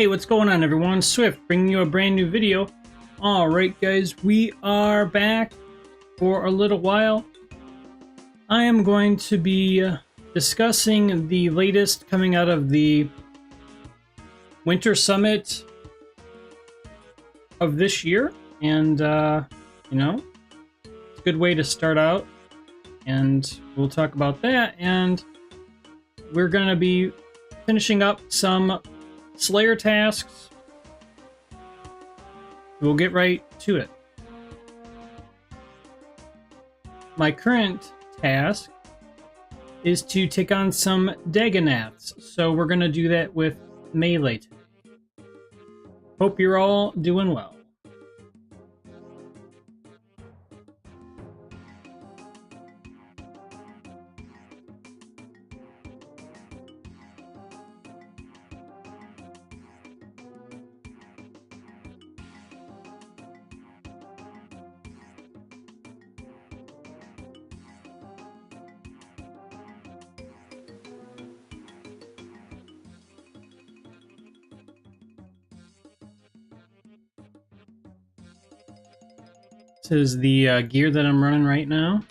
Hey, what's going on everyone? Swift bringing you a brand new video. Alright guys, we are back for a little while. I am going to be discussing the latest coming out of the Winter Summit of this year. And, you know, it's a good way to start out. And we'll talk about that. And we're going to be finishing up some Slayer tasks. We'll get right to it. My current task is to take on some Dagonaths, so we're going to do that with melee today. Hope you're all doing well. This is the gear that I'm running right now.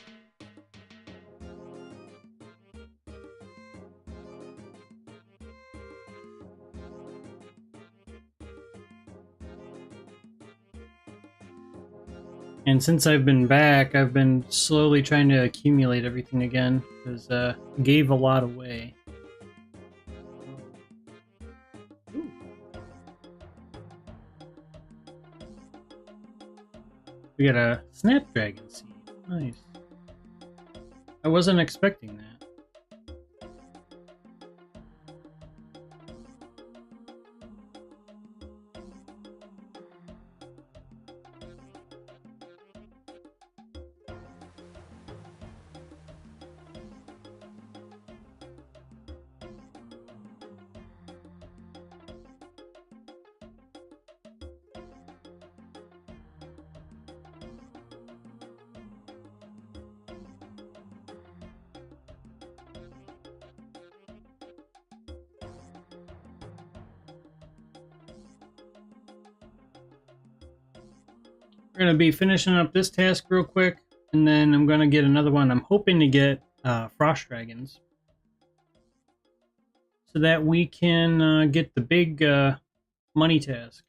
And since I've been back, I've been slowly trying to accumulate everything again, because I gave a lot away. We got a snapdragon seed. Nice. I wasn't expecting that. We're going to be finishing up this task real quick, and then I'm going to get another one. I'm hoping to get frost dragons, so that we can get the big money task.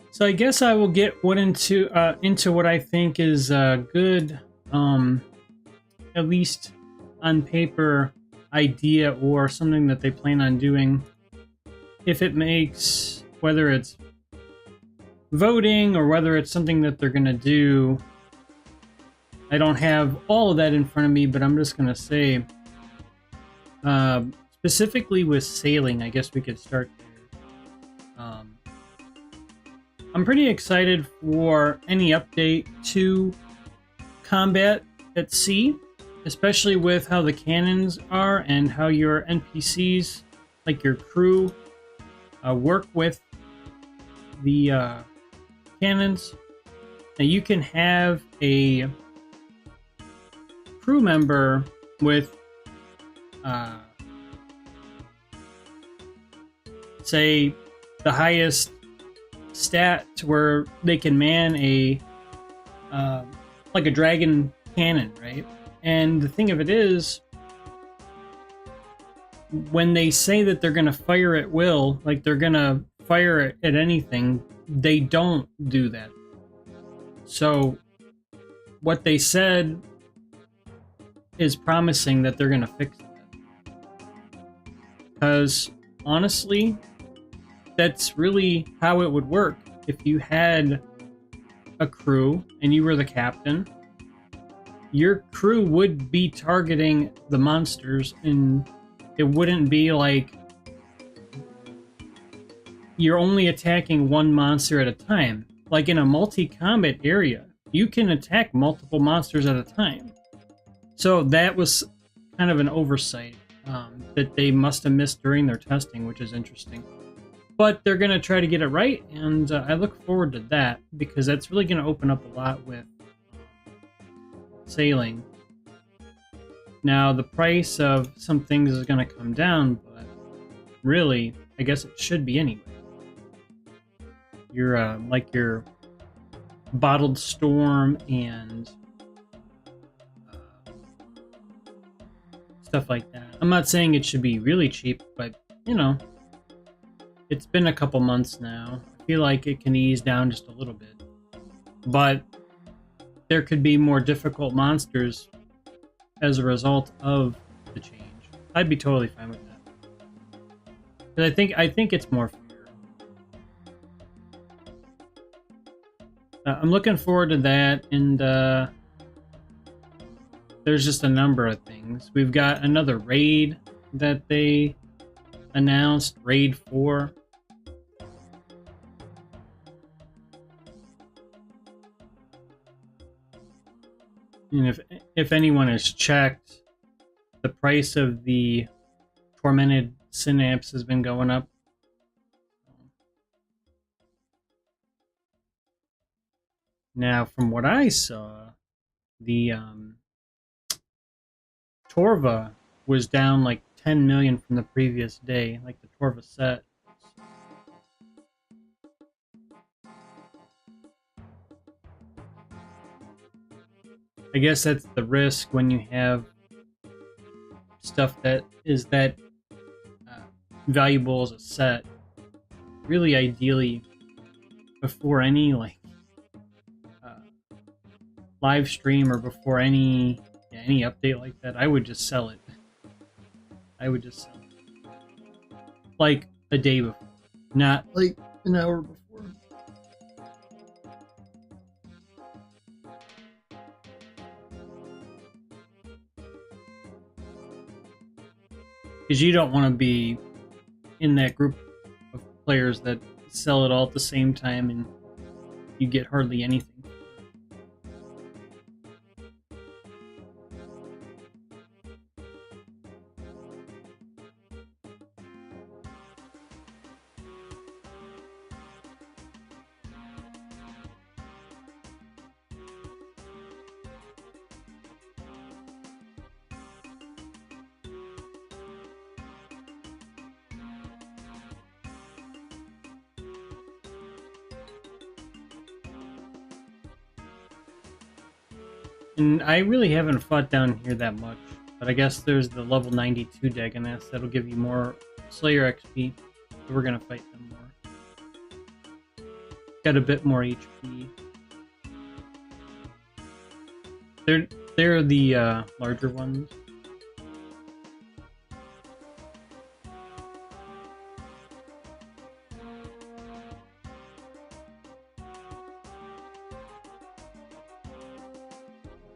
So I guess I will get into what I think is a good, at least on paper, idea or something that they plan on doing. If it makes, whether it's voting or whether it's something that they're going to do, I don't have all of that in front of me, but I'm just going to say, specifically with sailing, I guess we could start there. I'm pretty excited for any update to combat at sea, especially with how the cannons are and how your NPCs, like your crew, work with the cannons. Now you can have a crew member with, say, the highest stat to where they can man a like a dragon cannon, right? And the thing of it is, when they say that they're gonna fire at will, like they're gonna fire at anything, they don't do that. So what they said is promising that they're going to fix that. Because honestly, that's really how it would work. If you had a crew and you were the captain, your crew would be targeting the monsters, and it wouldn't be like you're only attacking one monster at a time. Like in a multi-combat area, you can attack multiple monsters at a time. So that was kind of an oversight that they must have missed during their testing, which is interesting. But they're going to try to get it right, and I look forward to that, because that's really going to open up a lot with sailing. Now, the price of some things is going to come down, but really, I guess it should be anyway. Your like your bottled storm and stuff like that. I'm not saying it should be really cheap, but you know, it's been a couple months now. I feel like it can ease down just a little bit, but there could be more difficult monsters as a result of the change. I'd be totally fine with that, because I think it's more fair. I'm looking forward to that, and there's just a number of things. We've got another raid that they announced, Raid 4. And if anyone has checked, the price of the Tormented Synapse has been going up. Now, from what I saw, the Torva was down like 10 million from the previous day, like the Torva set. I guess that's the risk when you have stuff that is that valuable as a set. Really, ideally, before any live stream or before any update like that, I would just sell it. I would just sell it. Like a day before, not like an hour before. Because you don't want to be in that group of players that sell it all at the same time and you get hardly anything. And I really haven't fought down here that much, but I guess there's the level 92 Dagoness that'll give you more Slayer XP, so we're gonna fight them more. Got a bit more HP. They're the larger ones.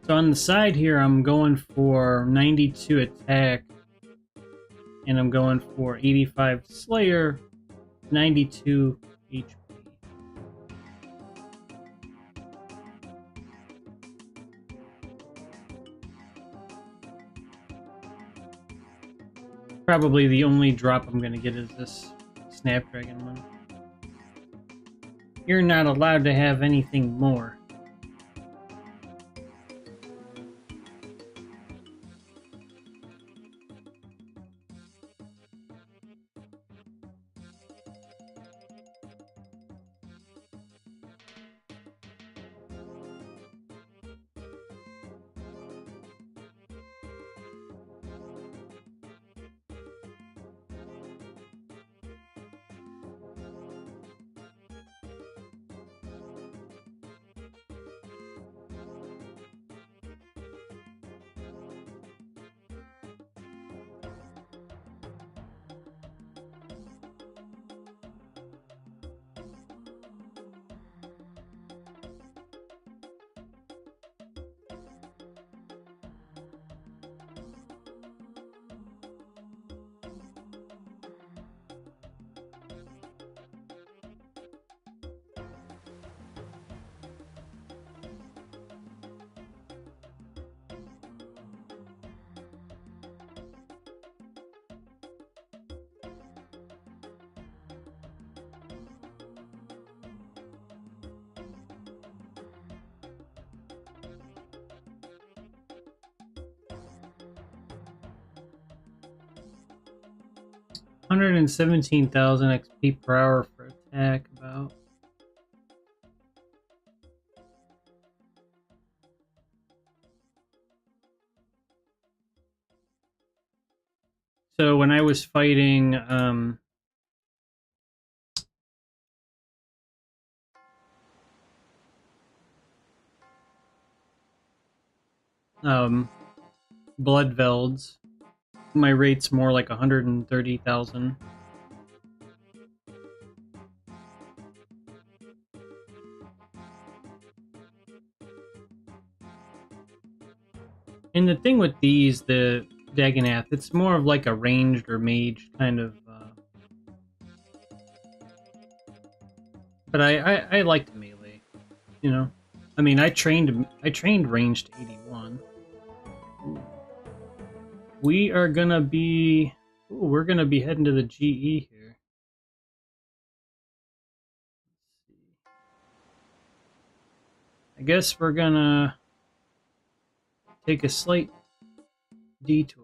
So on the side here, I'm going for 92 attack, and I'm going for 85 Slayer, 92 HP. Probably the only drop I'm going to get is this Snapdragon one. You're not allowed to have anything more. 117,000 XP per hour for attack, about. So when I was fighting Bloodvelds, my rate's more like 130,000. And the thing with these, the Dagonath, it's more of like a ranged or mage kind of. But I like the melee, you know. I mean, I trained ranged 81. We are gonna be. Ooh, we're gonna be heading to the GE here. I guess we're gonna take a slight detour.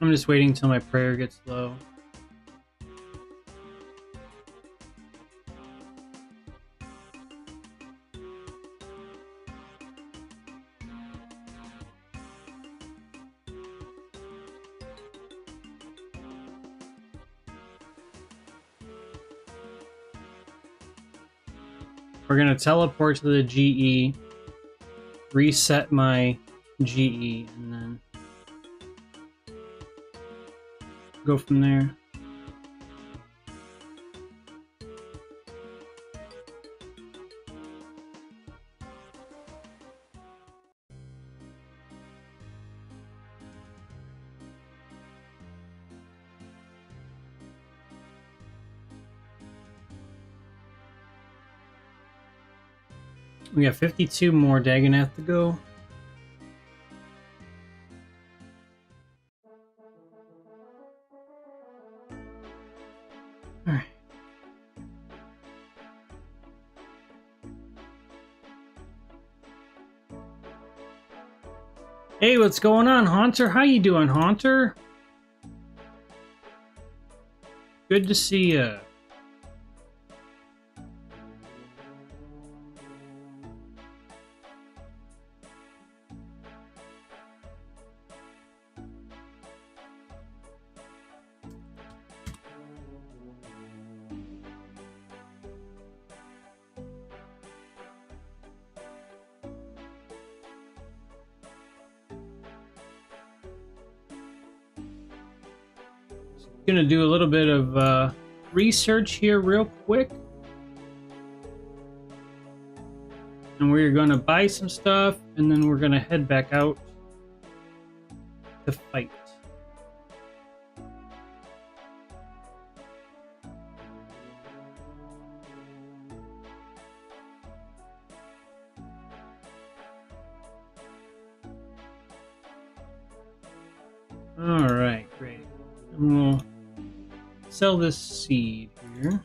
I'm just waiting until my prayer gets low. We're gonna teleport to the GE, reset my GE, and then go from there. We have 52 more Dagonath to go. Alright. Hey, what's going on, Haunter? How you doing, Haunter? Good to see ya. Gonna do a little bit of research here real quick, and we're gonna buy some stuff, and then we're gonna head back out to fight. All right, great. And we'll sell this seed here.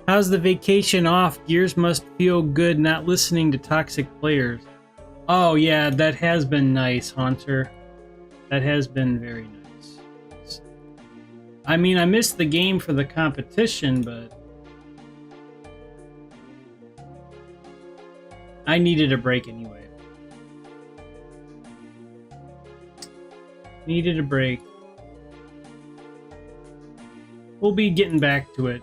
How's the vacation off? Gears must feel good not listening to toxic players. Oh yeah, that has been nice, Haunter. That has been very nice. I mean, I missed the game for the competition, but I needed a break anyway. Needed a break. We'll be getting back to it.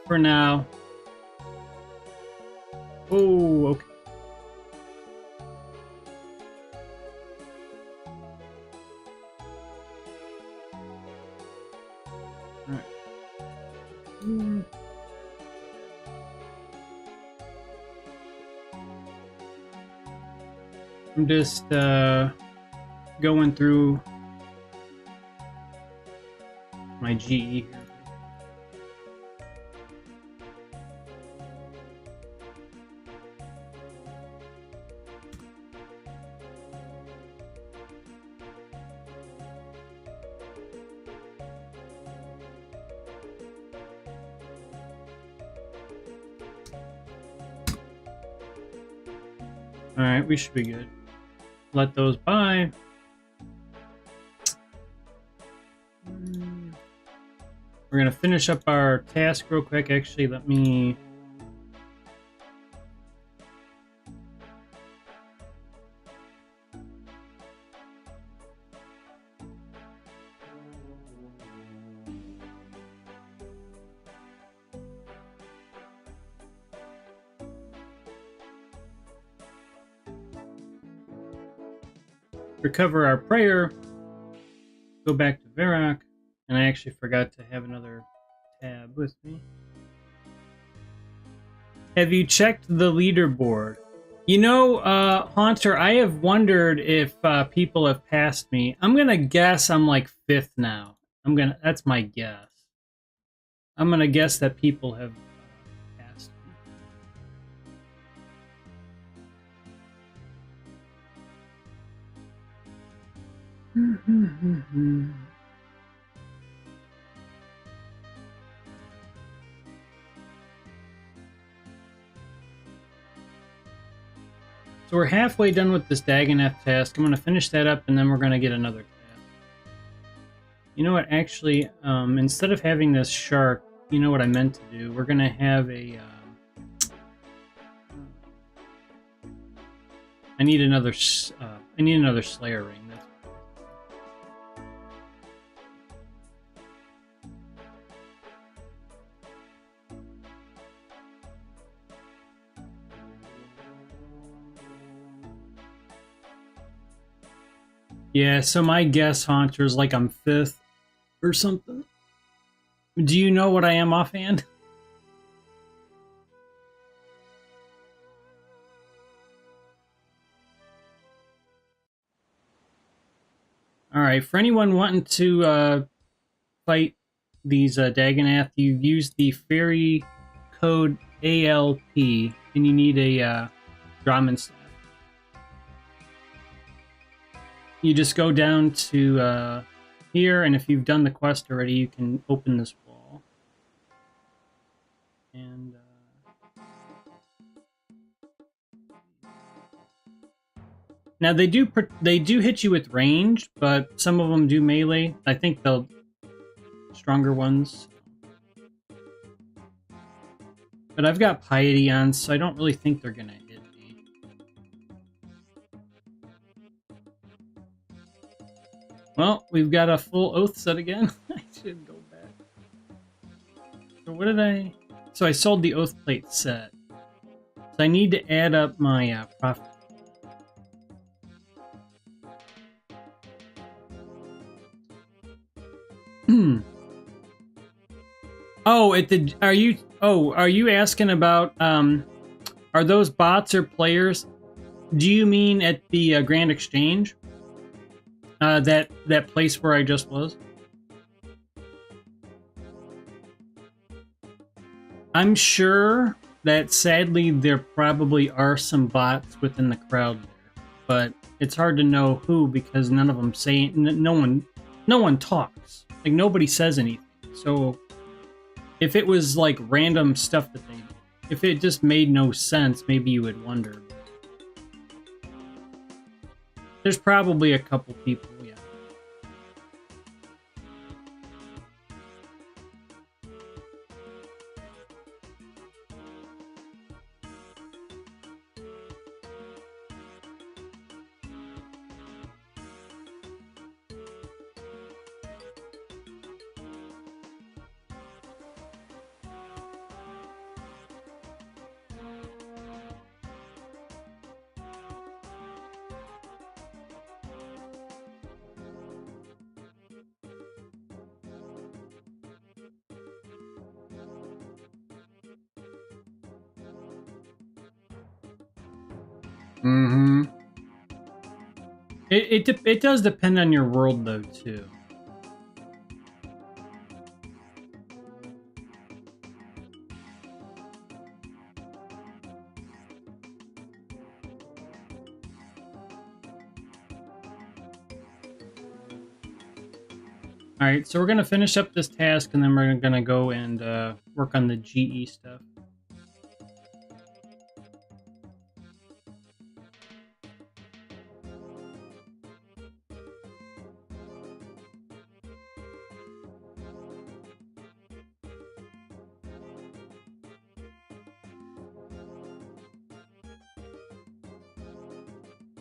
For now. Oh, okay. Alright. I'm just going through my GE here. Alright, we should be good. Let those by. We're gonna finish up our task real quick. Actually, let me... recover our prayer, go back to Varrock, and I actually forgot to have another tab with me. Have you checked the leaderboard? You know, Haunter, I have wondered if people have passed me. I'm gonna guess I'm like 5th now. That's my guess. I'm gonna guess that people have passed me. So we're halfway done with this Dagonath task. I'm going to finish that up, and then we're going to get another task. You know what? Actually, instead of having this shark, you know what I meant to do? We're going to have a... I need another Slayer ring. That's yeah, so my guess, Haunter, is like I'm 5th or something. Do you know what I am offhand? Alright, for anyone wanting to fight these Dagonath, you use the fairy code ALP, and you need a Draman staff. You just go down to here, and if you've done the quest already, you can open this wall. And now they do hit you with range, but some of them do melee. I think the stronger ones. But I've got Piety on, so I don't really think they're gonna hit me. Well, we've got a full oath set again. I should go back. So what did I... So I sold the oath plate set. So I need to add up my profit. Oh, are you asking about are those bots or players? Do you mean at the Grand Exchange? That place where I just was? I'm sure that sadly there probably are some bots within the crowd there, but it's hard to know who because none of them say no one talks. Like nobody says anything. So if it was like random stuff that if it just made no sense, maybe you would wonder. There's probably a couple people, yeah. Mm-hmm. It does depend on your world, though, too. Alright, so we're going to finish up this task, and then we're going to go and work on the GE stuff.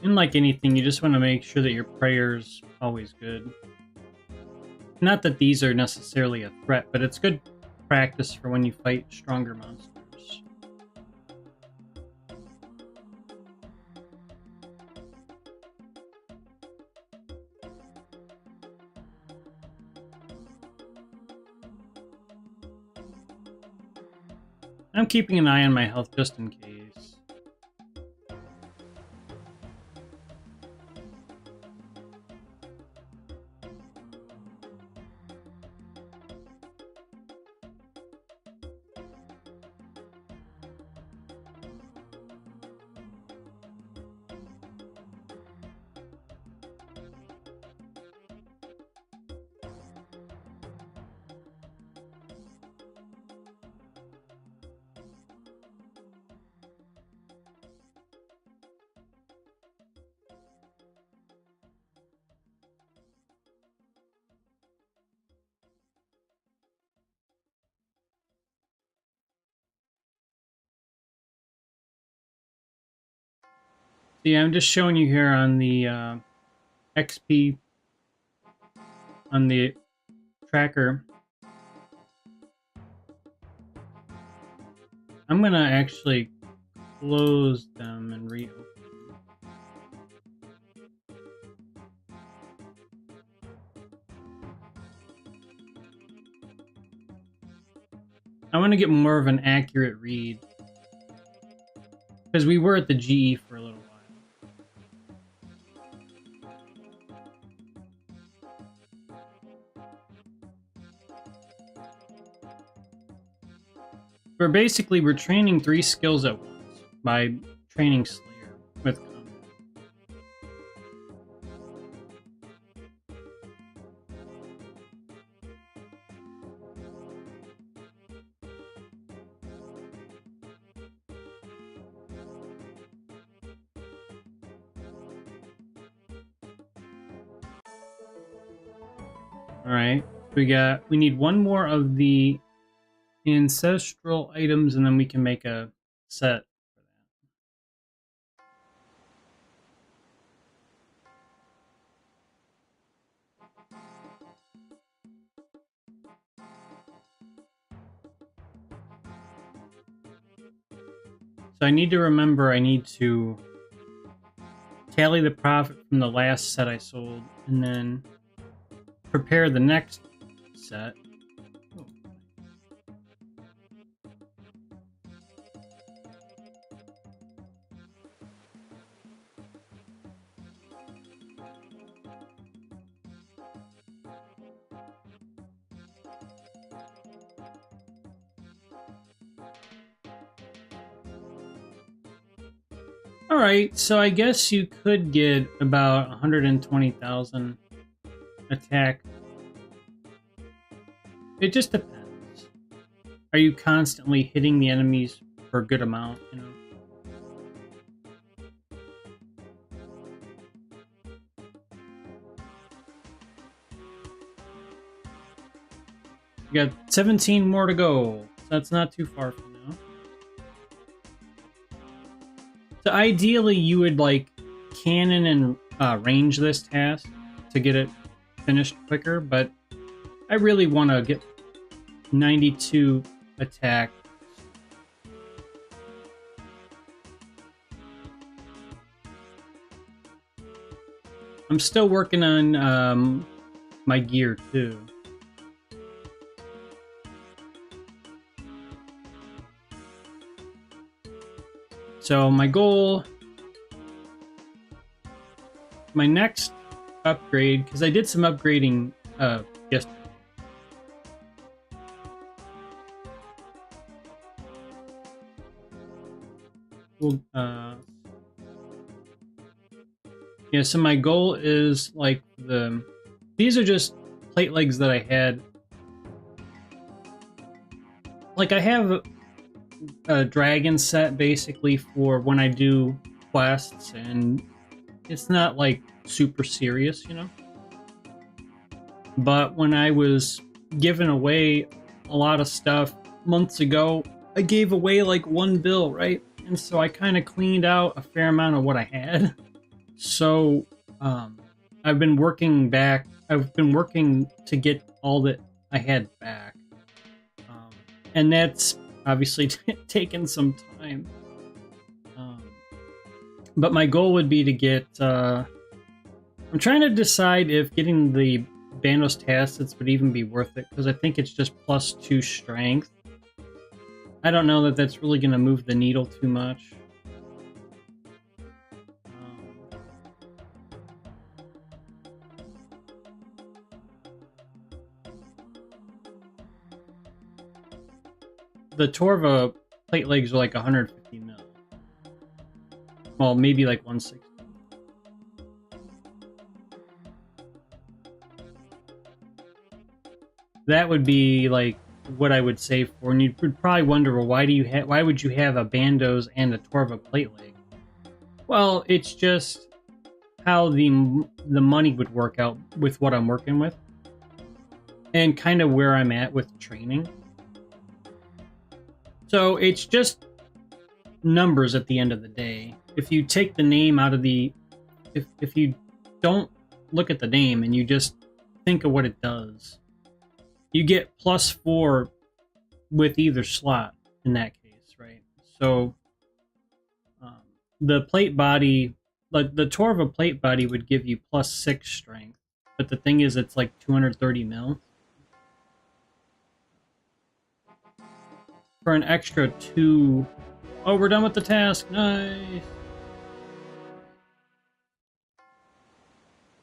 And like anything, you just want to make sure that your prayer's always good. Not that these are necessarily a threat, but it's good practice for when you fight stronger monsters. I'm keeping an eye on my health just in case. So yeah, I'm just showing you here on the XP on the tracker. I'm gonna actually close them and reopen. I want to get more of an accurate read, because we were at the GE for a little while. We're training 3 skills at once by training Slayer with combat. Alright, we need one more of the ancestral items, and then we can make a set for that. So I need to remember I need to tally the profit from the last set I sold, and then prepare the next set. Alright, so I guess you could get about 120,000 attack. It just depends. Are you constantly hitting the enemies for a good amount, you know? You got 17 more to go. So that's not too far from now. So ideally, you would like cannon and range this task to get it finished quicker, but I really want to get 92 attack. I'm still working on my gear too. So my goal my next upgrade, because I did some upgrading yesterday. Well, yeah, so my goal is like these are just plate legs that I had. Like I have a dragon set basically for when I do quests, and it's not like super serious, you know? But when I was giving away a lot of stuff months ago, I gave away like 1 bill, right? And so I kind of cleaned out a fair amount of what I had. So I've been working to get all that I had back. And that's obviously taken some time. But my goal would be to get... I'm trying to decide if getting the Bandos Tacits would even be worth it, because I think it's just +2 strength. I don't know that that's really going to move the needle too much. The Torva plate legs are like 150 mil. Well, maybe like 160. That would be like what I would save for, and you'd probably wonder, well, why would you have a Bandos and a Torva plate leg? Well, it's just how the money would work out with what I'm working with, and kind of where I'm at with training. So it's just numbers at the end of the day. If you take the name out of the... If you don't look at the name and you just think of what it does, you get +4 with either slot in that case, right? So the plate body, like the Torva plate body, would give you +6 strength. But the thing is, it's like 230 mil. For an extra 2... Oh, we're done with the task. Nice.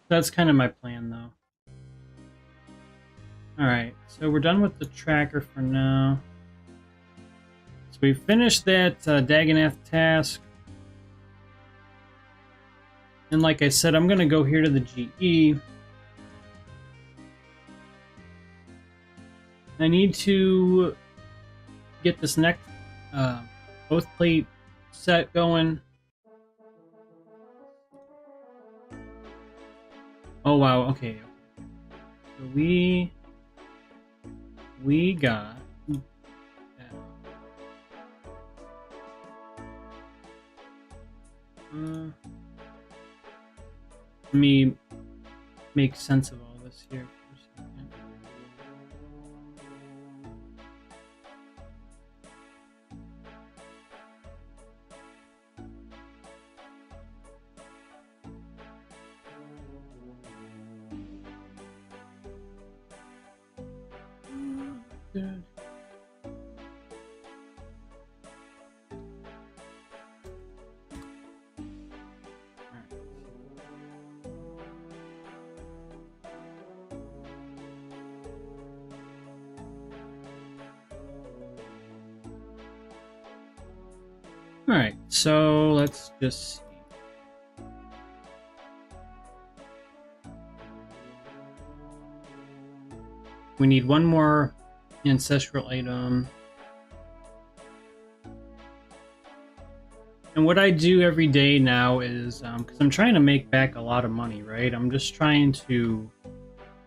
That's kind of my plan, though. Alright, so we're done with the tracker for now. So we finished that Dagonath task. And like I said, I'm going to go here to the GE. I need to get this next oath plate set going. Oh wow, okay. So we got let me make sense of all this here for a second. Good. All right, so let's just see. We need one more ancestral item. And what I do every day now is, because I'm trying to make back a lot of money, right? I'm just trying to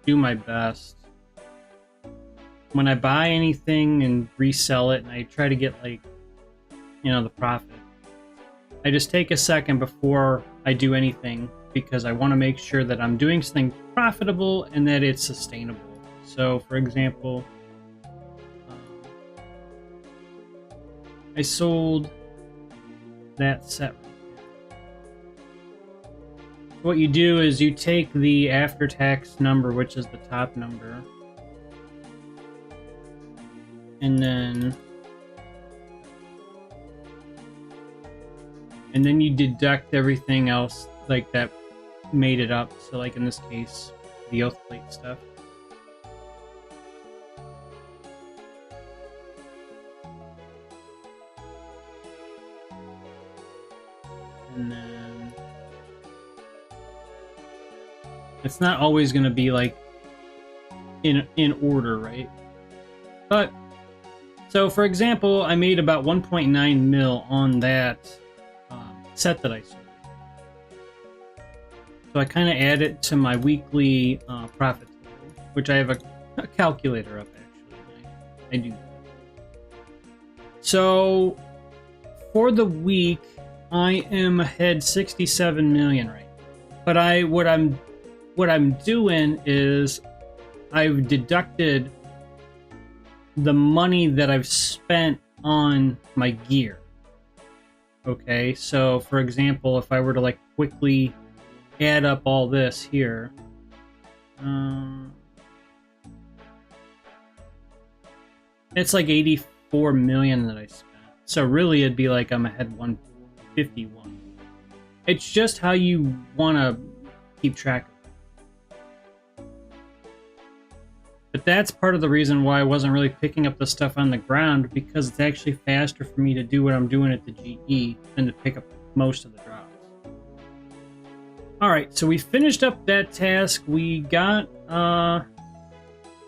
do my best. When I buy anything and resell it, and I try to get, like, you know, the profit, I just take a second before I do anything, because I want to make sure that I'm doing something profitable and that it's sustainable. So, for example, I sold that set right there. What you do is you take the after-tax number, which is the top number, and then you deduct everything else, like that made it up. So like in this case, the oath plate stuff. And then it's not always going to be like in order, right? But so for example, I made about 1.9 mil on that set that I sold. So I kind of add it to my weekly profit table, which I have a calculator up actually. I do that. So for the week, I am ahead 67 million right now. But what I'm doing is I've deducted the money that I've spent on my gear. Okay, so for example, if I were to like quickly add up all this here, it's like 84 million that I spent. So really it'd be like I'm ahead 151. It's just how you want to keep track of it. But that's part of the reason why I wasn't really picking up the stuff on the ground, because it's actually faster for me to do what I'm doing at the GE than to pick up most of the drops. Alright, so we finished up that task. We got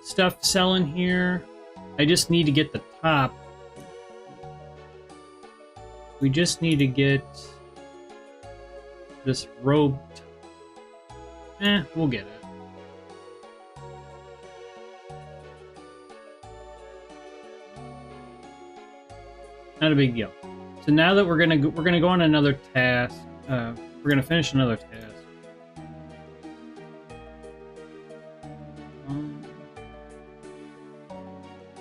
stuff selling here. I just need to get the top. We just need to get this robe. We'll get it. Not a big deal. So now that we're gonna go on another task. We're gonna finish another task.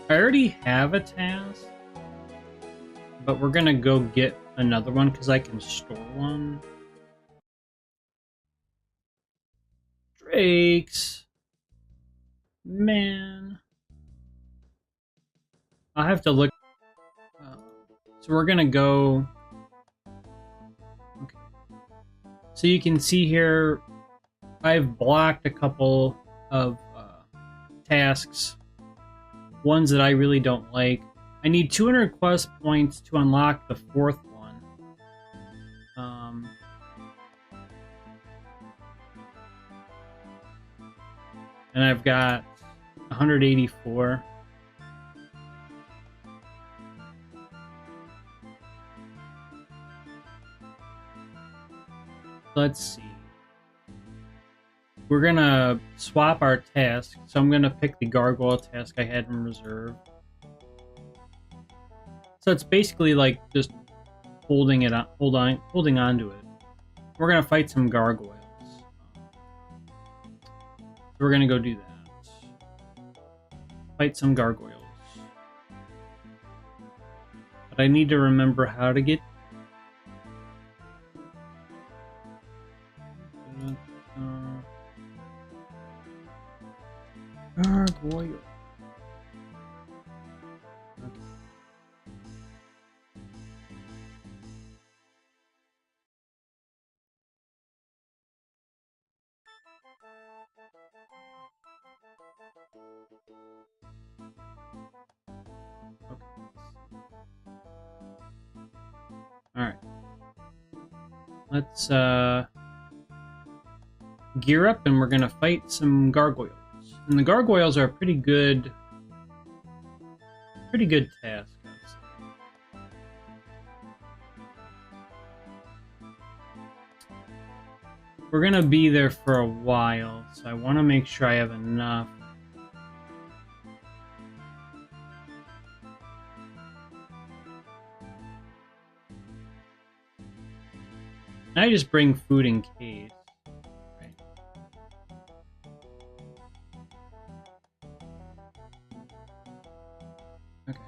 I already have a task, but we're gonna go get another one because I can store one. Drakes, man, I'll have to look. So we're gonna go. Okay. So you can see here, I've blocked a couple of tasks, ones that I really don't like. I need 200 quest points to unlock the fourth one. And I've got 184. Let's see. We're gonna swap our task. So I'm gonna pick the gargoyle task I had in reserve. So it's basically like just holding it on, holding on to it. We're gonna fight some gargoyles. So we're gonna go do that. Fight some gargoyles. But I need to remember how to get. Gargoyle. Okay. Alright. Let's gear up and we're gonna fight some gargoyles. And the gargoyles are a pretty good task, I'd say. We're gonna be there for a while, so I wanna make sure I have enough. And I just bring food in case. Okay.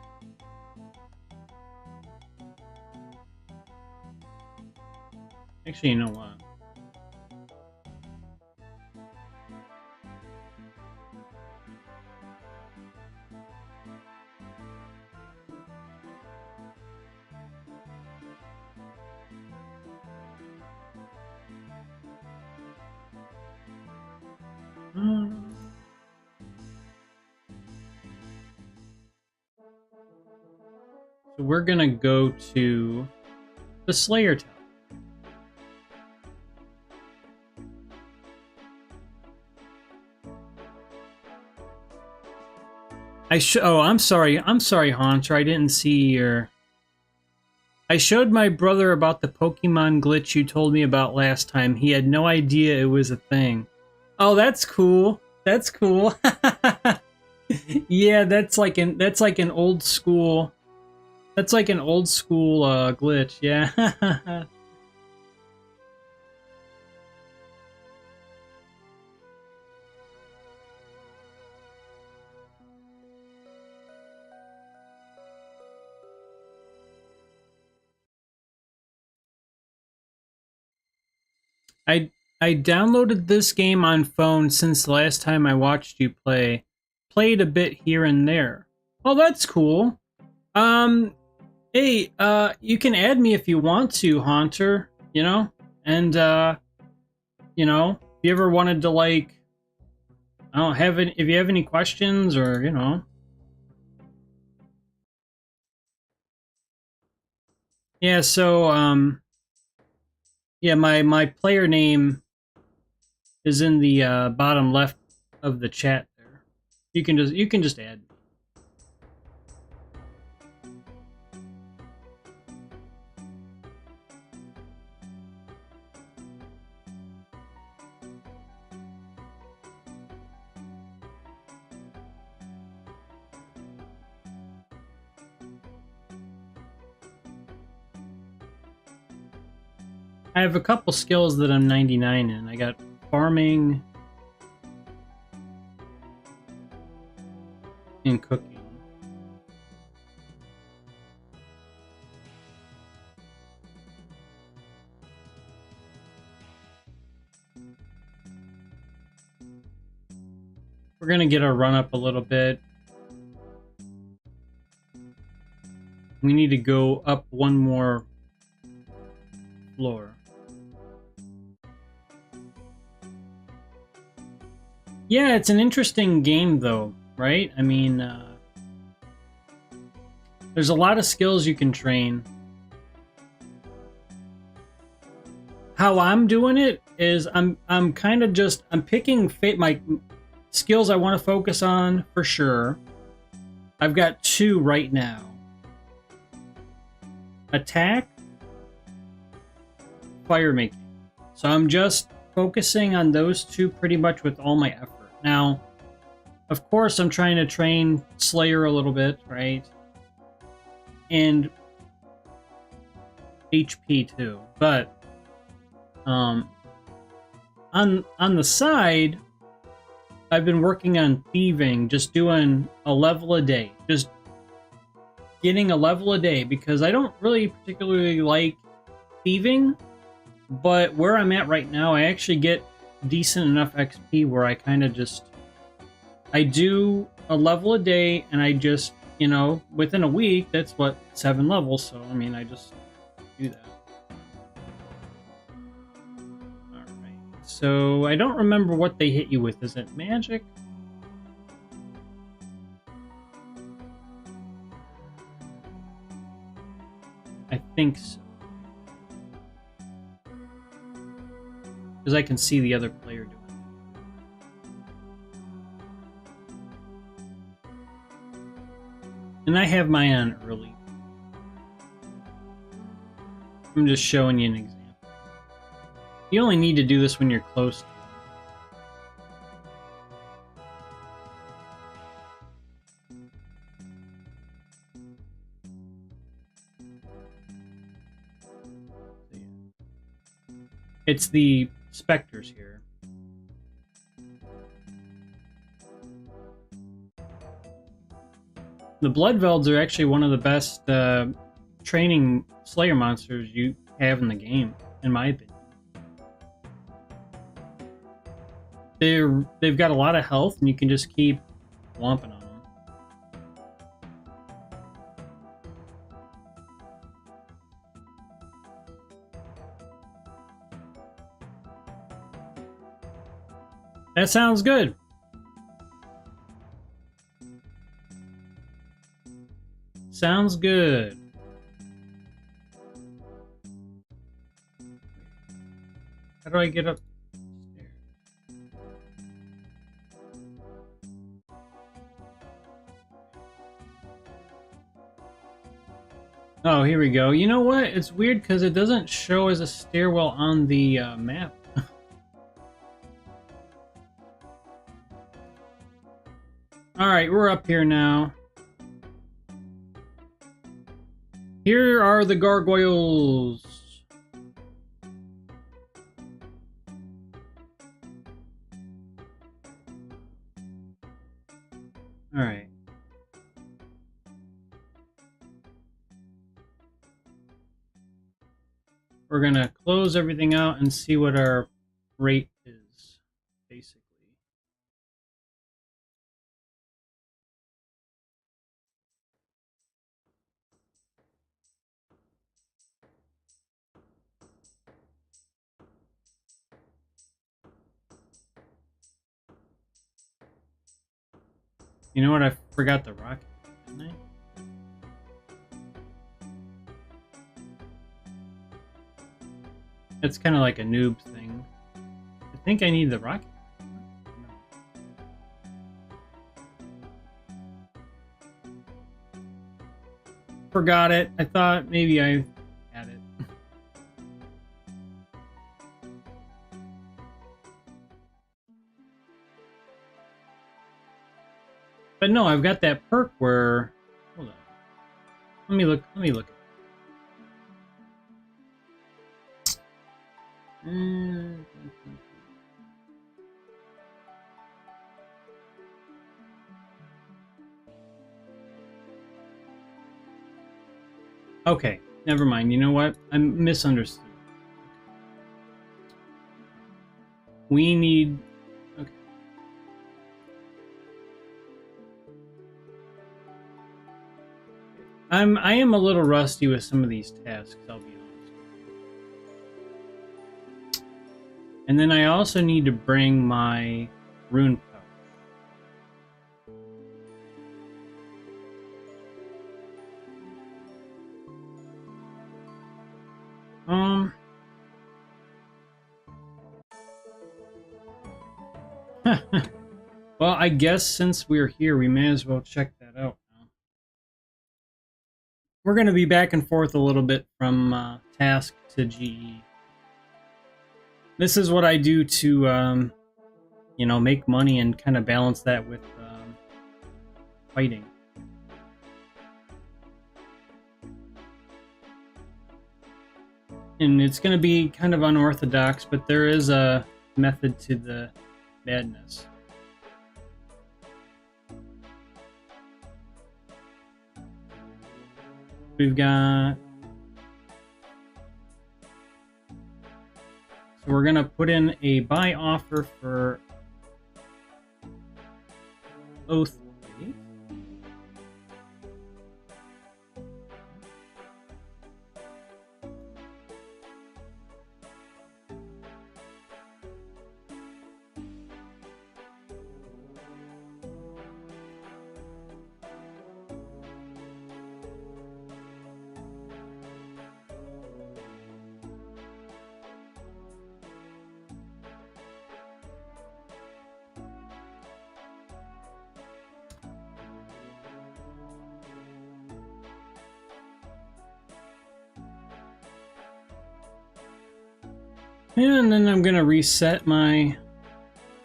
Actually, you know what? So we're gonna go to the Slayer Tower. Oh, I'm sorry, Haunter. I didn't see your. I showed my brother about the Pokemon glitch you told me about last time. He had no idea it was a thing. Oh, that's cool. That's cool. Yeah, that's like an old school. That's like an old school glitch. Yeah. I I downloaded this game on phone since the last time I watched you play. Played a bit here and there. Oh, that's cool. Hey, you can add me if you want to, Haunter, you know? And you know, if you ever wanted to like I don't have it if you have any questions or, you know. Yeah, so yeah, my player name is in the bottom left of the chat there. You can just add. I have a couple skills that I'm 99 in. I got farming and cooking. We're gonna get our run up a little bit. We need to go up one more floor. Yeah, it's an interesting game though, right? I mean, there's a lot of skills you can train. How I'm doing it is I'm kind of just I'm picking my skills I want to focus on for sure. I've got 2 right now. Attack, fire making. So I'm just focusing on those 2 pretty much with all my effort. Now, of course, I'm trying to train Slayer a little bit, right? And HP too. But on the side, I've been working on thieving, just doing a level a day. Just getting a level a day because I don't really particularly like thieving, but where I'm at right now, I actually get decent enough XP where I kind of just I do a level a day and I just, you know, within a week, that's what 7 levels, so I mean I just do that. Alright. So I don't remember what they hit you with. Is it magic? I think so. Because I can see the other player doing it. And I have mine on early. I'm just showing you an example. You only need to do this when you're close to them. It's the specters here. The Bloodvelds are actually one of the best training Slayer monsters you have in the game, in my opinion. They've got a lot of health, and you can just keep whomping on them. That sounds good. Sounds good. How do I get up? Oh, here we go. You know what? It's weird because it doesn't show as a stairwell on the map. Alright, we're up here now. Here are the gargoyles. Alright. We're gonna close everything out and see what our rate is, basically. You know what? I forgot the rocket, didn't I? It's kind of like a noob thing. I think I need the rocket. Forgot it. I thought maybe I had it. But no, I've got that perk where... Hold on. Let me look. Okay, never mind. You know what? I misunderstood. We need... Okay. I am a little rusty with some of these tasks, I'll be honest. And then I also need to bring my rune pouch. Well, I guess since we're here, we may as well check that out now. We're going to be back and forth a little bit from task to GE. This is what I do to, you know, make money and kind of balance that with fighting. And it's going to be kind of unorthodox, but there is a method to the madness. We've got... So we're going to put in a buy offer for Oath. And then I'm going to reset my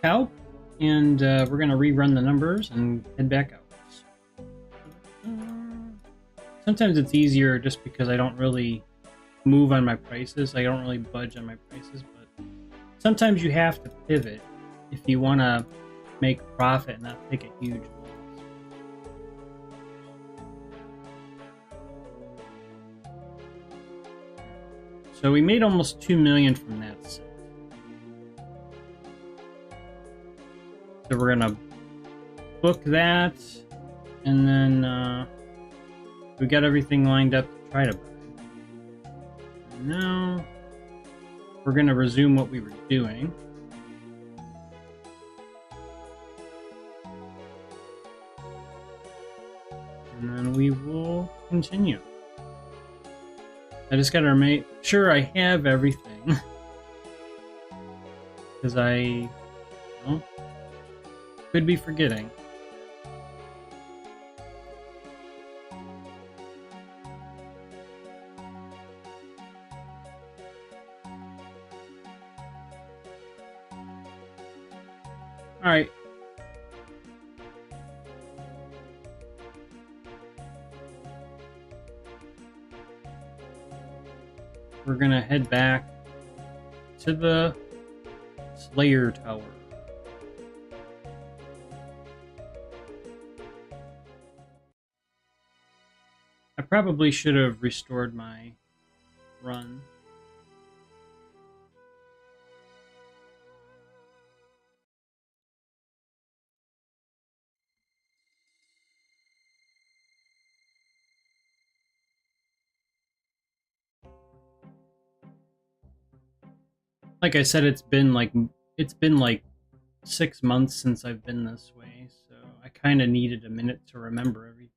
calc, and we're going to rerun the numbers and head back out. Sometimes it's easier just because I don't really move on my prices. I don't really budge on my prices, but sometimes you have to pivot if you want to make profit and not take a huge loss. So we made almost 2 million from that set. So we're gonna book that, and then we got everything lined up to try to buy. And now we're gonna resume what we were doing. and then we will continue. I just gotta make sure I have everything. Because I could be forgetting. Alright. We're gonna head back to the Slayer Tower. I probably should have restored my run. Like I said, it's been like 6 months since I've been this way, so I kind of needed a minute to remember everything.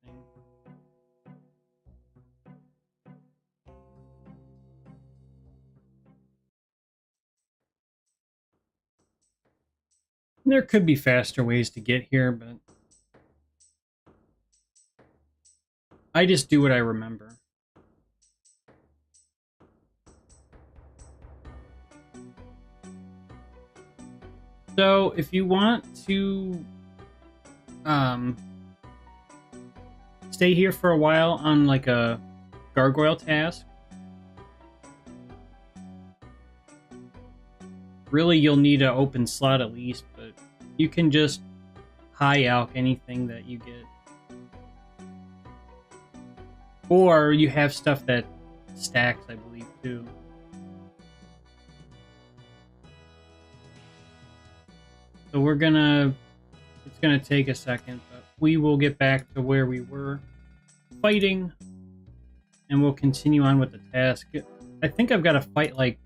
There could be faster ways to get here, but I just do what I remember. So if you want to stay here for a while on like a gargoyle task, really you'll need an open slot at least, but you can just high alch anything that you get. Or you have stuff that stacks, I believe, too. So it's gonna take a second, but we will get back to where we were fighting, and we'll continue on with the task. I think I've got to fight like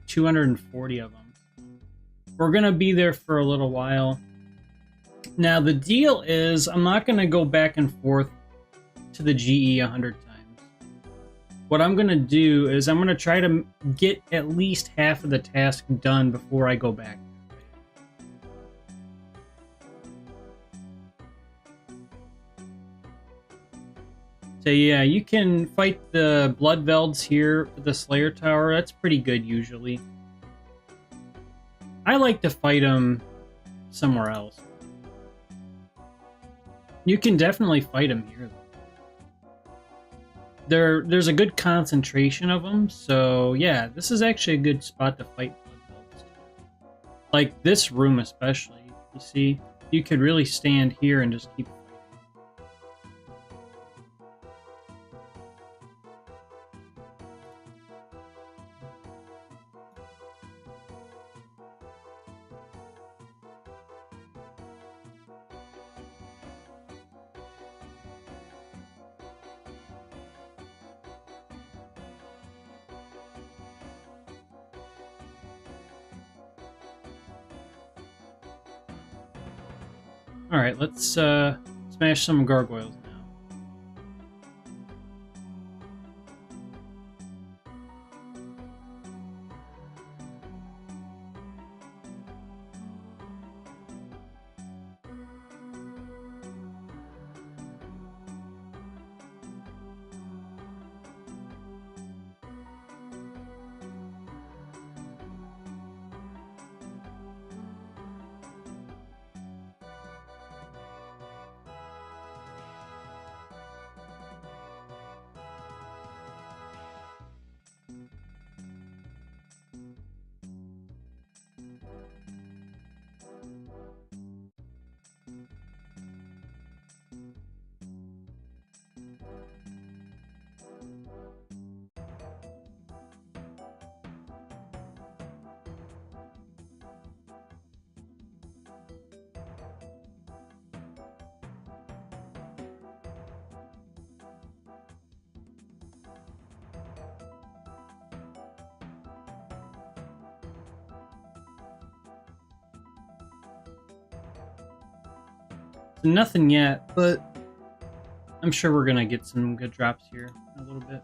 240 of them. We're gonna be there for a little while. Now the deal is, I'm not gonna go back and forth to the GE 100 times. What I'm gonna do is I'm gonna try to get at least half of the task done before I go back. So yeah, you can fight the Bloodvelds here at the Slayer Tower. That's pretty good usually. I like to fight them somewhere else. You can definitely fight them here, though. There's a good concentration of them, so yeah, this is actually a good spot to fight Bloodvelds. Like this room especially, you see, you could really stand here and just keep fighting. Alright, let's smash some gargoyles now. Nothing yet, but I'm sure we're gonna get some good drops here in a little bit.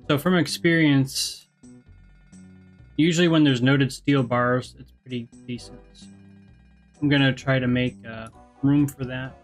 So from experience, usually when there's noted steel bars, it's pretty decent. So I'm gonna try to make room for that.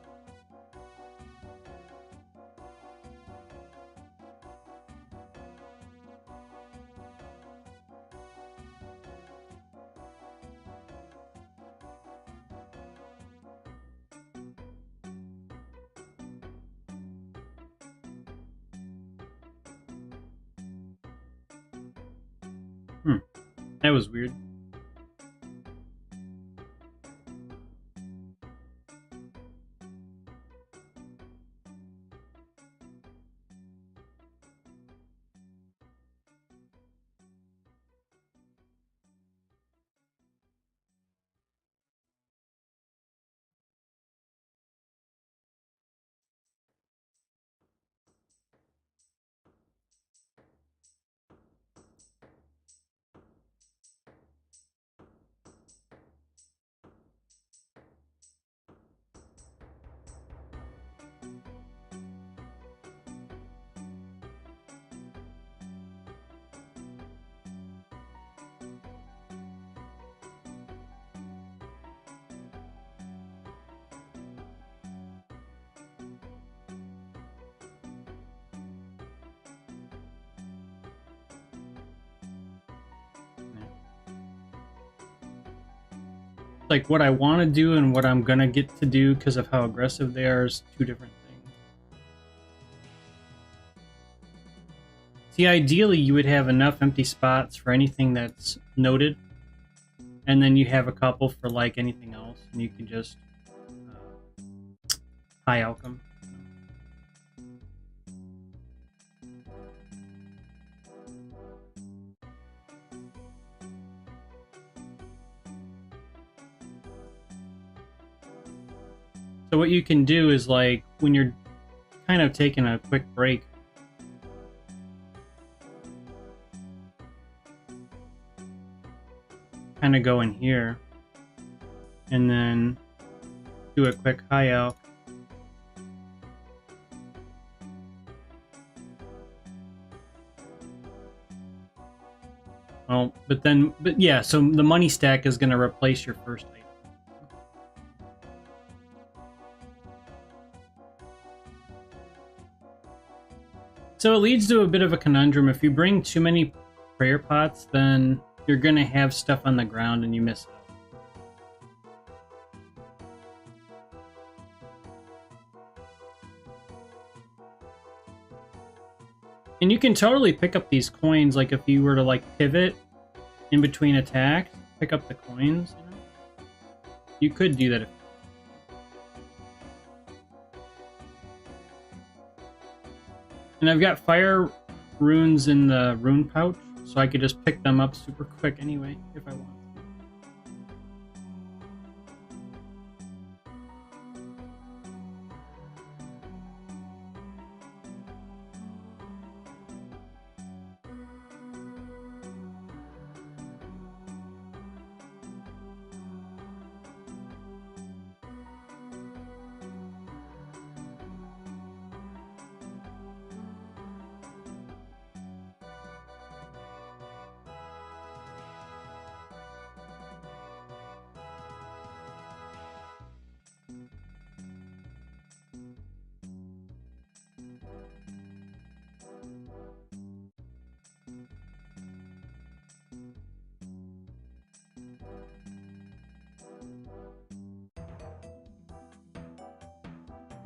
That was weird. Like what I want to do and what I'm gonna get to do because of how aggressive they are is two different things. See, ideally you would have enough empty spots for anything that's noted, and then you have a couple for like anything else, and you can just high outcome. So what you can do is, like, when you're kind of taking a quick break, kind of go in here and then do a quick high out. Oh, but yeah, so the money stack is going to replace your first item. So it leads to a bit of a conundrum. If you bring too many prayer pots, then you're going to have stuff on the ground and you miss out. And you can totally pick up these coins, like if you were to like pivot in between attacks, pick up the coins, you know? You could do that if and I've got fire runes in the rune pouch, so I could just pick them up super quick anyway, if I want.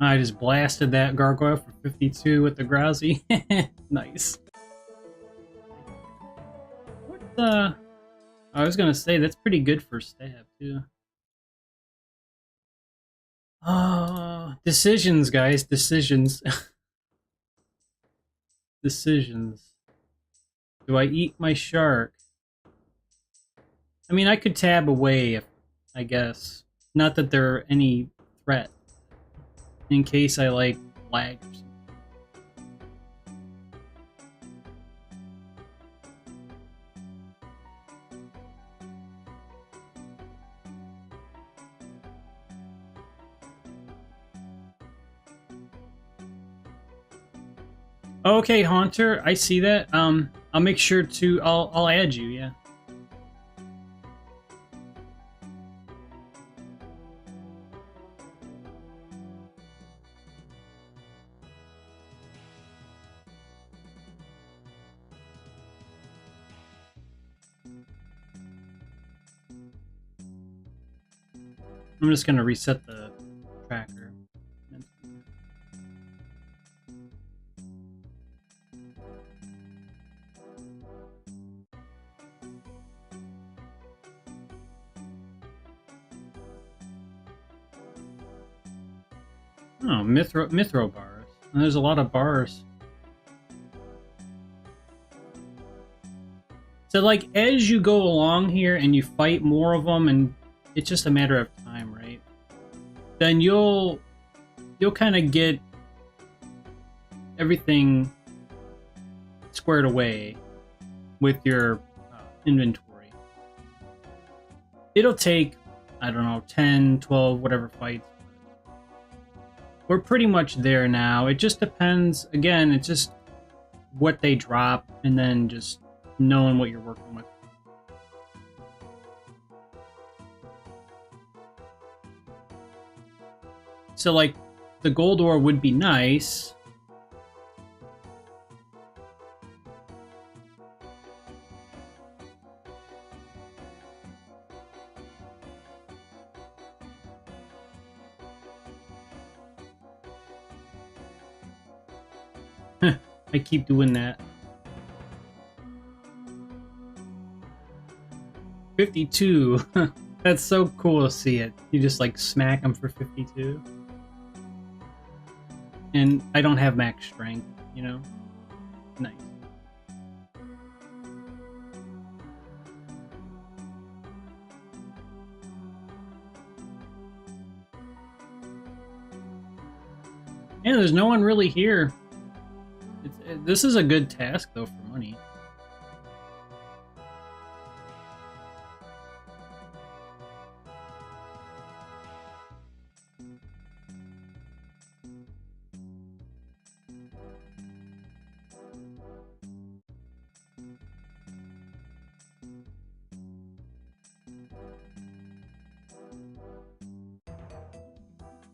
I just blasted that gargoyle for 52 with the Grozzy. Nice. What the... I was gonna say, that's pretty good for stab, too. Oh, decisions, guys. Decisions. Decisions. Do I eat my shark? I mean, I could tab away, if, I guess. Not that they're any threat. In case I, like, lag or something. Okay, Haunter, I see that. I'll make sure to. I'll add you. Yeah. I'm just gonna reset the tracker. Oh, Mithro bars. And there's a lot of bars. So, like, as you go along here and you fight more of them, and it's just a matter of time, right? Then you'll kind of get everything squared away with your inventory. It'll take, I don't know, 10, 12, whatever fights. We're pretty much there now. It just depends. Again, it's just what they drop and then just knowing what you're working with. So, like, the gold ore would be nice. I keep doing that. 52. That's so cool to see it. You just like smack them for 52. And I don't have max strength, you know? Nice. Yeah, there's no one really here. This is a good task, though, for money.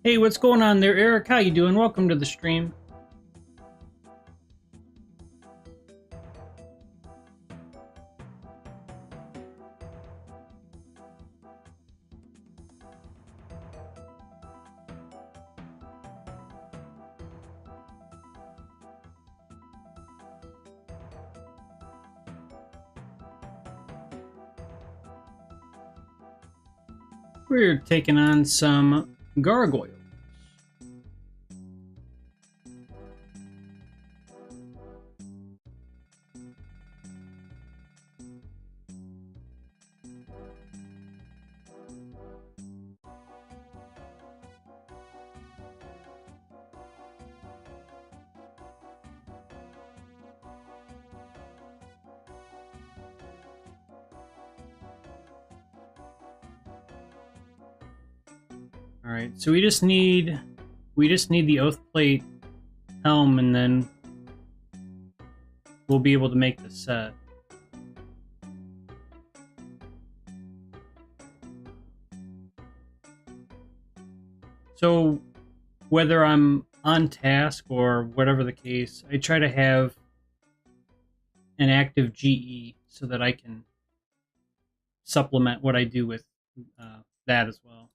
Hey, what's going on there, Eric? How you doing? Welcome to the stream. We're taking on some gargoyles. All right, so we just need the oath plate helm, and then we'll be able to make the set. So whether I'm on task or whatever the case, I try to have an active GE so that I can supplement what I do with that as well.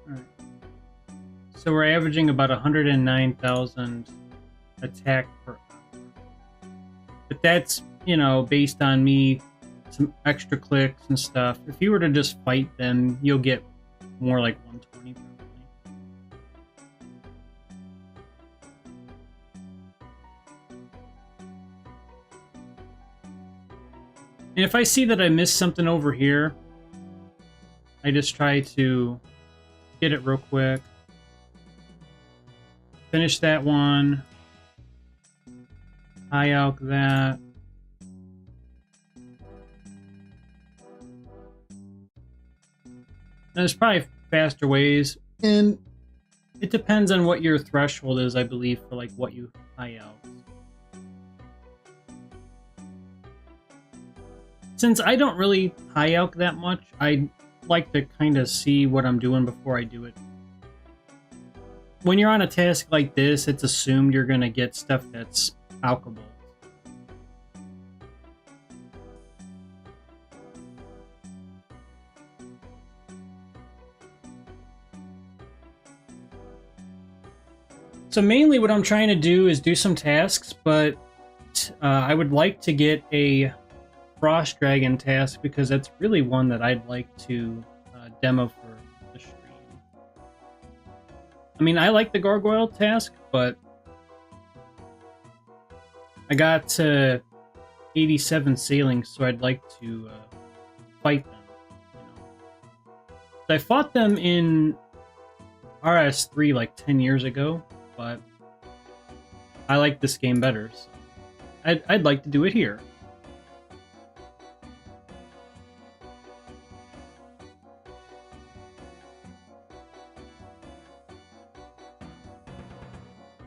All right. So we're averaging about 109,000 attack per hour. But that's, you know, based on me, some extra clicks and stuff. If you were to just fight them, you'll get more like 120 probably. And if I see that I missed something over here, I just try to get it real quick. Finish that one. high alk that. There's probably faster ways, and it depends on what your threshold is, I believe, for like what you high alk. Since I don't really high alk that much, I like to kind of see what I'm doing before I do it. When you're on a task like this, it's assumed you're gonna get stuff that's alkable. So mainly what I'm trying to do is do some tasks, but I would like to get a Frost Dragon task because that's really one that I'd like to demo for the stream. I mean, I like the Gargoyle task, but I got to 87 sailings, so I'd like to fight them. I fought them in RS3 like 10 years ago, but I like this game better, so I'd like to do it here.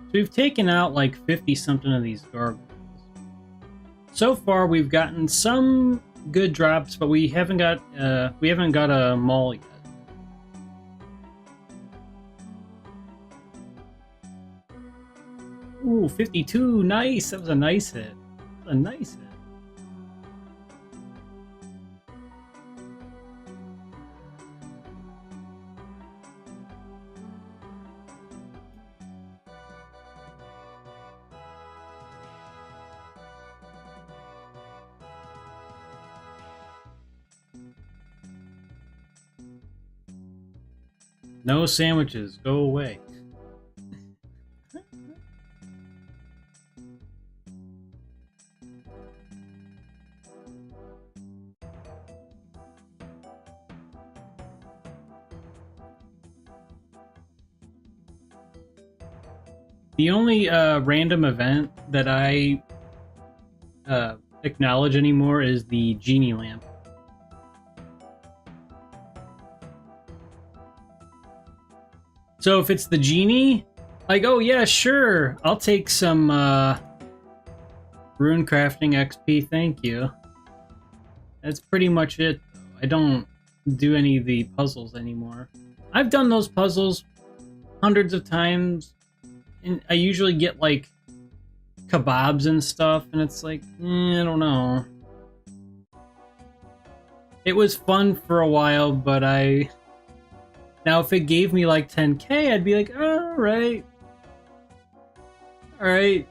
So we've taken out like 50-something of these gargoyles. So far, we've gotten some good drops, but we haven't got a maul yet. Ooh, 52, nice! That was a nice hit. That was a nice hit. No sandwiches, go away. The only random event that I acknowledge anymore is the genie lamp. So if it's the genie, like, oh yeah, sure, I'll take some rune crafting XP, thank you. That's pretty much it. I don't do any of the puzzles anymore. I've done those puzzles hundreds of times, and I usually get like kebabs and stuff, and it's like, I don't know. It was fun for a while, but now if it gave me like 10k, I'd be like, alright. Alright.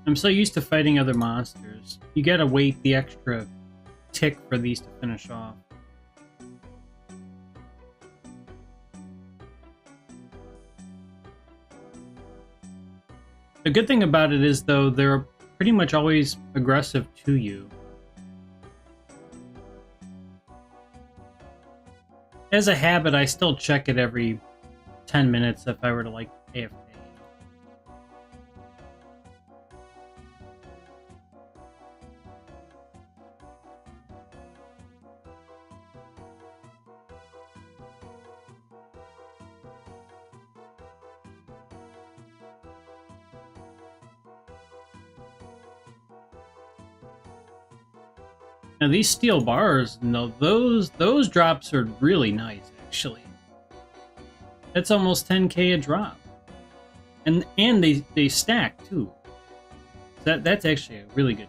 I'm so used to fighting other monsters. You gotta wait the extra tick for these to finish off. The good thing about it is, though, they're pretty much always aggressive to you. As a habit, I still check it every 10 minutes if I were to, like, AFK. Now these steel bars, no, those drops are really nice, actually. That's almost 10k a drop, and they stack too. That's actually a really good.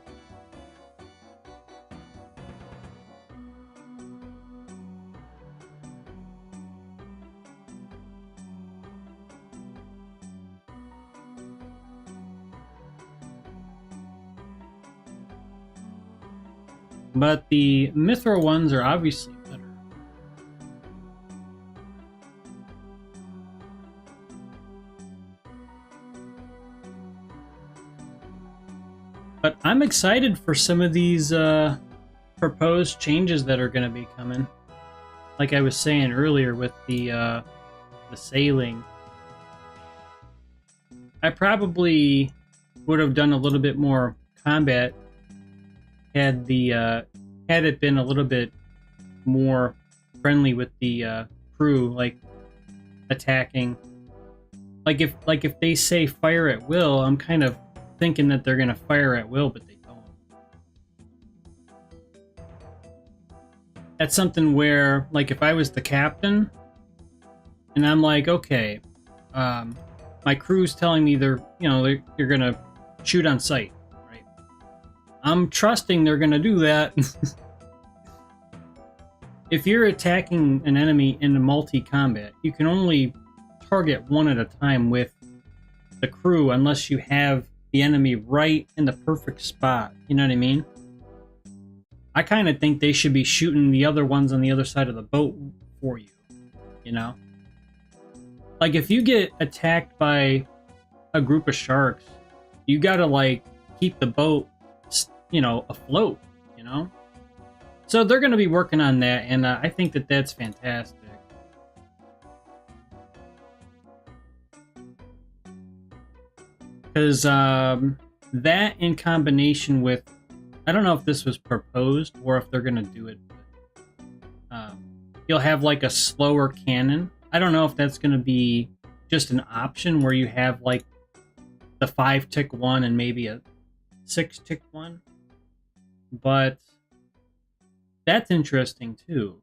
But the mithril ones are obviously better. But I'm excited for some of these proposed changes that are going to be coming. Like I was saying earlier with the sailing. I probably would have done a little bit more combat had it been a little bit more friendly with the crew, like attacking. Like if they say fire at will, I'm kind of thinking that they're gonna fire at will, but they don't. That's something where, like, if I was the captain, and I'm like, okay, my crew's telling me they're gonna shoot on sight. I'm trusting they're gonna do that. If you're attacking an enemy in a multi-combat, you can only target one at a time with the crew unless you have the enemy right in the perfect spot. You know what I mean? I kind of think they should be shooting the other ones on the other side of the boat for you. You know? Like, if you get attacked by a group of sharks, you gotta, like, keep the boat afloat, So they're going to be working on that, and I think that that's fantastic. Because that in combination with, I don't know if this was proposed or if they're going to do it, but you'll have like a slower cannon. I don't know if that's going to be just an option where you have like the 5-tick one and maybe a 6-tick one. But that's interesting too,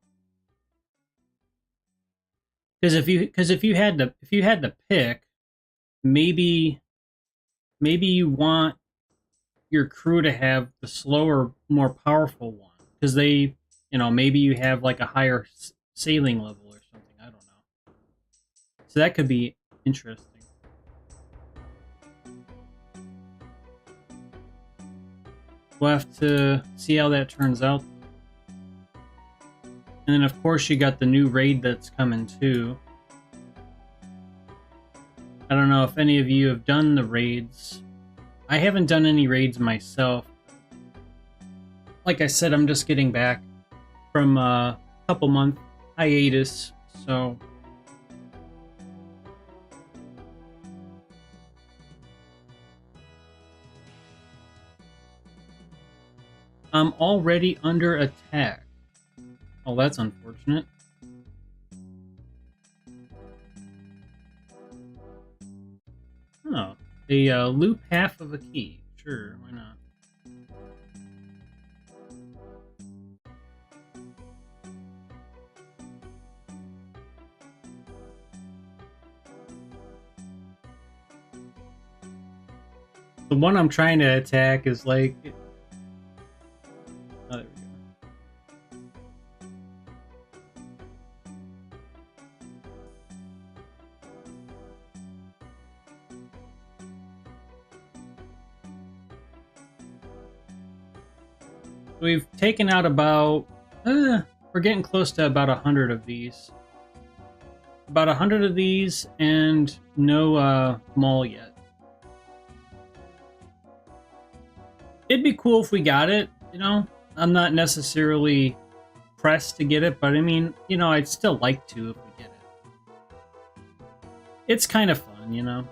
because if you had to pick, maybe you want your crew to have the slower, more powerful one, because they, maybe you have like a higher sailing level or something. I don't know. So that could be interesting. We'll have to see how that turns out. And then, of course, you got the new raid that's coming, too. I don't know if any of you have done the raids. I haven't done any raids myself. Like I said, I'm just getting back from a couple-month hiatus, so... I'm already under attack. Oh, that's unfortunate. Oh, they loop half of a key. Sure, why not? The one I'm trying to attack is like... Oh, there we go. We've taken out about, we're getting close to about 100 of these. About 100 of these and no mall yet. It'd be cool if we got it, you know? I'm not necessarily pressed to get it, but I mean, you know, I'd still like to if we get it. It's kind of fun, you know?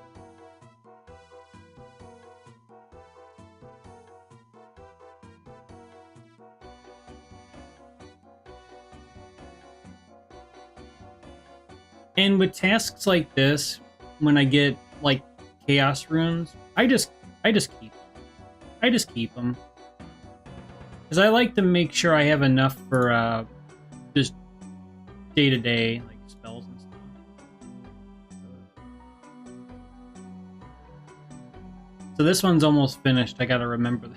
And with tasks like this, when I get like chaos runes, I just keep them. I just keep them. Because I like to make sure I have enough for just day-to-day, like spells and stuff. So this one's almost finished. I gotta remember that.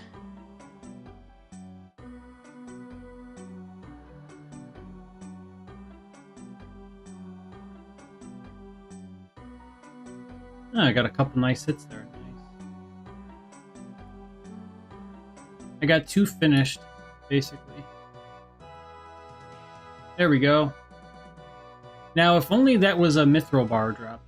Oh, I got a couple nice hits there. Nice. I got 2 finished, basically. There we go. Now, if only that was a mithril bar drop.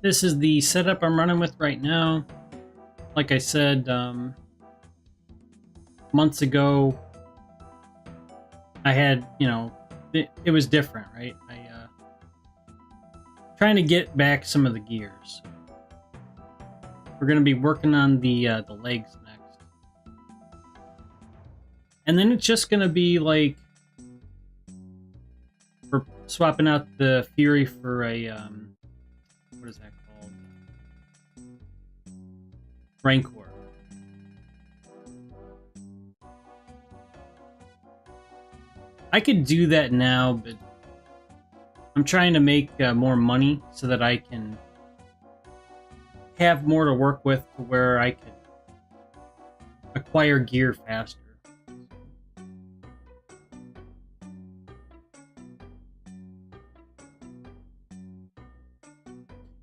This is the setup I'm running with right now. Like I said, months ago, I had, you know, it was different, right? Trying to get back some of the gears. We're going to be working on the legs next. And then it's just going to be like, we're swapping out the Fury for a, what is that called? Rancor. I could do that now, but I'm trying to make more money so that I can have more to work with to where I can acquire gear faster.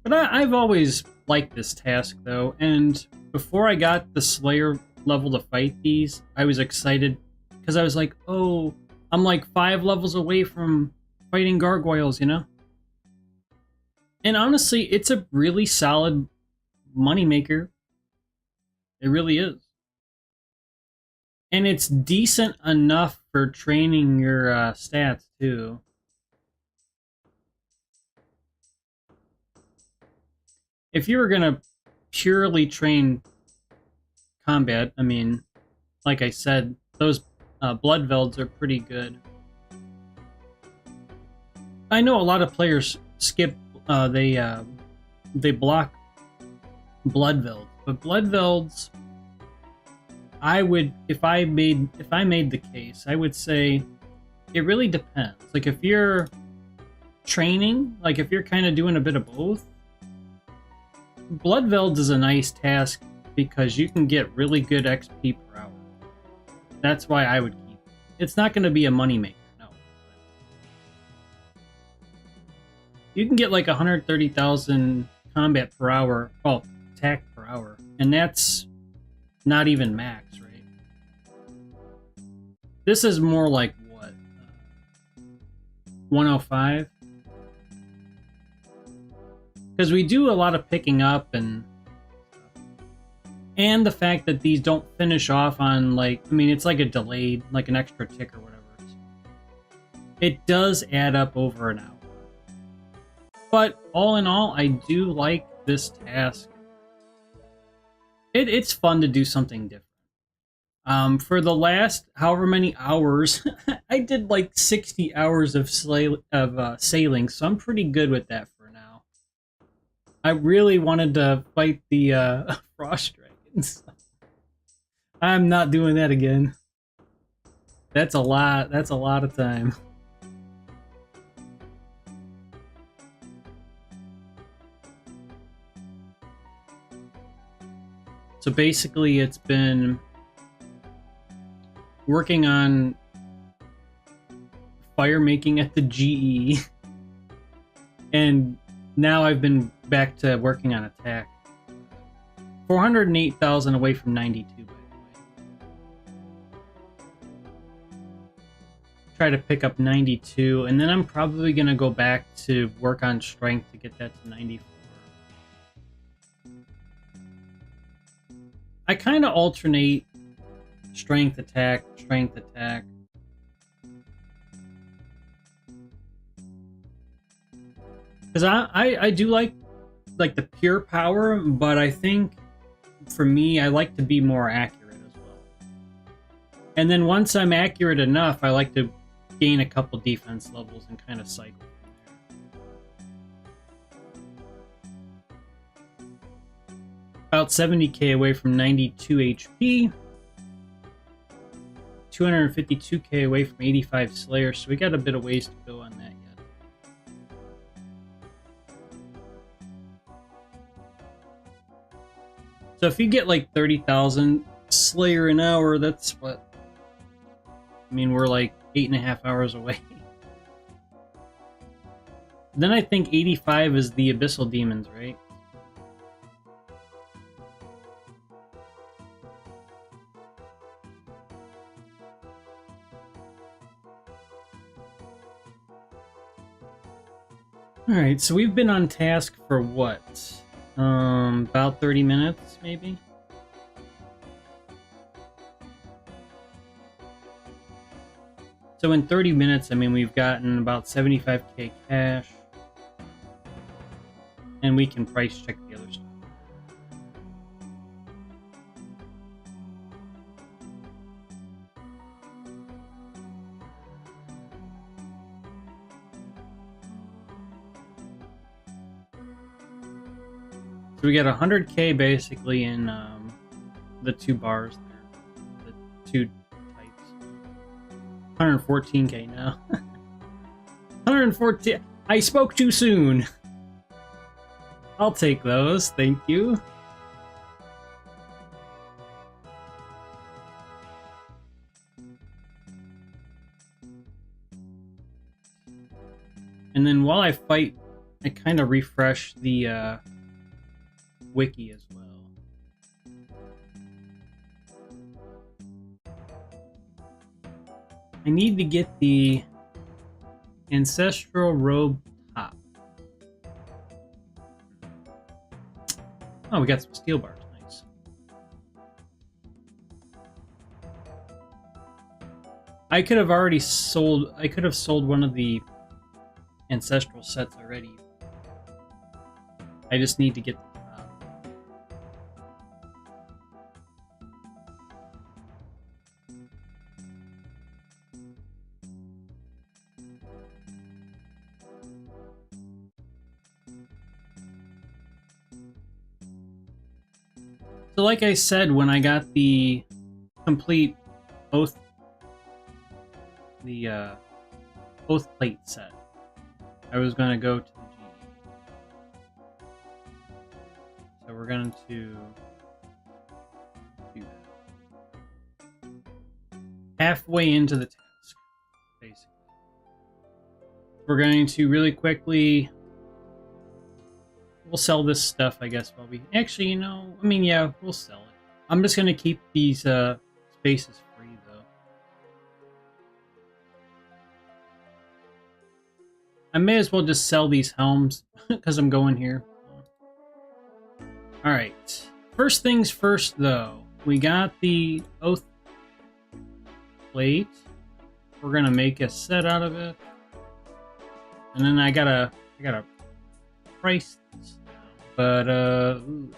But I've always liked this task, though, and before I got the Slayer level to fight these, I was excited, because I was like, oh, I'm like 5 levels away from fighting Gargoyles, you know? And honestly, it's a really solid moneymaker. It really is. And it's decent enough for training your stats, too. If you were going to purely train combat, I mean, like I said, those blood velds are pretty good. I know a lot of players skip, they block blood velds, but blood velds, I would, if I made the case, I would say it really depends. Like if you're training, like if you're kind of doing a bit of both, blood velds is a nice task because you can get really good XP per hour. That's why I would keep it. It's not going to be a moneymaker, no. You can get like 130,000 combat per hour, well, attack per hour, and that's not even max, right? This is more like what? 105? Because we do a lot of picking up and the fact that these don't finish off on, like, I mean, it's like a delayed, like an extra tick or whatever. It does add up over an hour. But all in all, I do like this task. It's fun to do something different. For the last however many hours, I did like 60 hours of sailing, so I'm pretty good with that for now. I really wanted to fight the frost dragons. I'm not doing that again. That's a lot of time. So basically, it's been working on fire making at the GE, and now I've been back to working on attack. 408,000 away from 92, by the way. Try to pick up 92, and then I'm probably going to go back to work on strength to get that to 94. I kind of alternate strength attack, strength attack. Because I do like the pure power, but I think for me, I like to be more accurate as well. And then once I'm accurate enough, I like to gain a couple defense levels and kind of cycle from there. About 70k away from 92 HP. 252k away from 85 Slayer, so we got a bit of ways to go on that yet. So if you get like 30,000 Slayer an hour, that's what... I mean, we're like 8.5 hours away. Then I think 85 is the Abyssal Demons, right? Alright, so we've been on task for what? About 30 minutes, maybe? So in 30 minutes, I mean, we've gotten about 75k cash. And we can price check the other stuff. So we got 100k basically in the two bars there, the two types. 114k now. 114. I spoke too soon. I'll take those, thank you. And then while I fight, I kind of refresh the wiki as well. I need to get the Ancestral Robe top. Oh, we got some steel bars. Nice. I could have already sold... I could have sold one of the Ancestral sets already. I just need to get the top. So like I said, when I got the complete Oath Plate set, I was going to go to the GE. So we're going to do that. Halfway into the task, basically. We're going to really quickly... We'll sell this stuff, I guess, while we... Actually, you know, I mean, yeah, we'll sell it. I'm just going to keep these spaces free, though. I may as well just sell these helms, because I'm going here. Alright. First things first, though. We got the Oath Plate. We're going to make a set out of it. And then I gotta price this. But, ooh.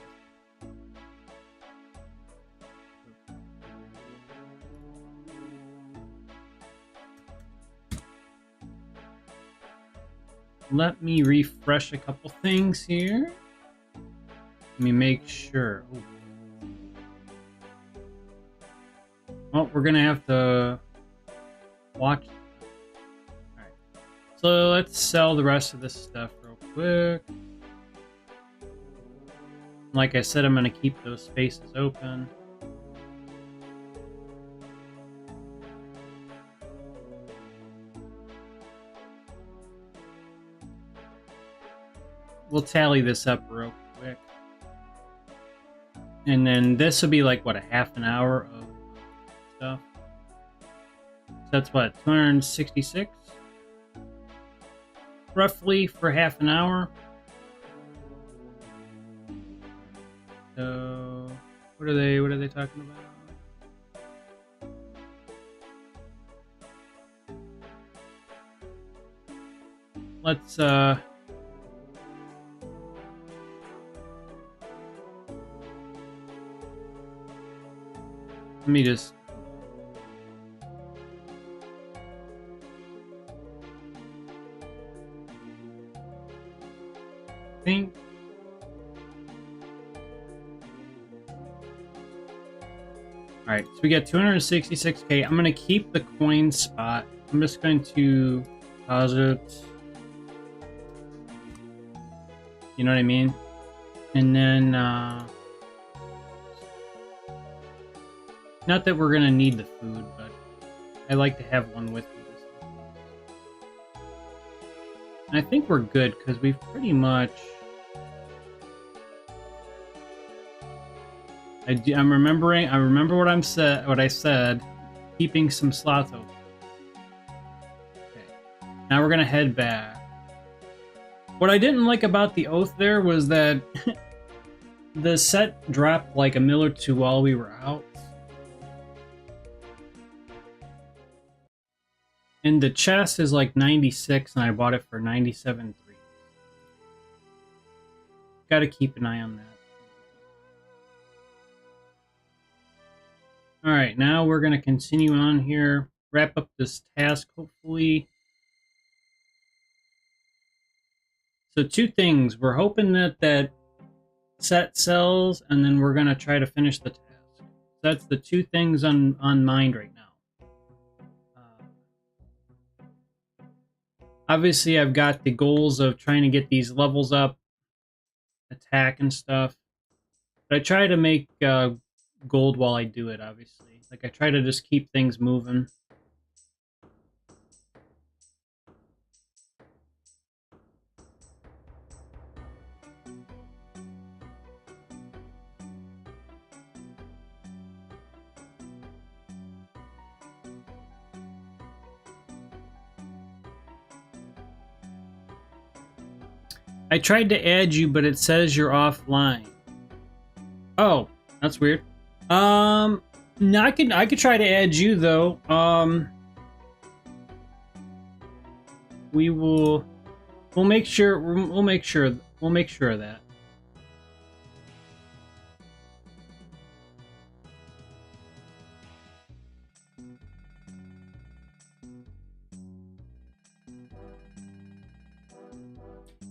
Let me refresh a couple things here. Let me make sure. Ooh. Well, we're gonna have to watch. Alright. So let's sell the rest of this stuff real quick. Like I said, I'm going to keep those spaces open. We'll tally this up real quick. And then this will be like, what, a half an hour of stuff? So that's what, 266? Roughly for half an hour. So what are they talking about? Let's let me just think. All right, so we got 266K. I'm gonna keep the coin spot. I'm just going to deposit. You know what I mean? And then, not that we're gonna need the food, but I like to have one with me. And I think we're good because we've pretty much. I remember what I said. Keeping some slots open. Okay. Now we're gonna head back. What I didn't like about the oath there was that the set dropped like a mil or two while we were out. And the chest is like 96 and I bought it for 97.3. Gotta keep an eye on that. Alright, now we're gonna continue on here. Wrap up this task, hopefully. So 2 things. We're hoping that set sells, and then we're gonna try to finish the task. That's the 2 things on mind right now. Obviously, I've got the goals of trying to get these levels up, attack and stuff. But I try to make gold while I do it, obviously. Like, I try to just keep things moving. I tried to add you, but it says you're offline. Oh, that's weird. No, I could try to add you though. We'll make sure of that.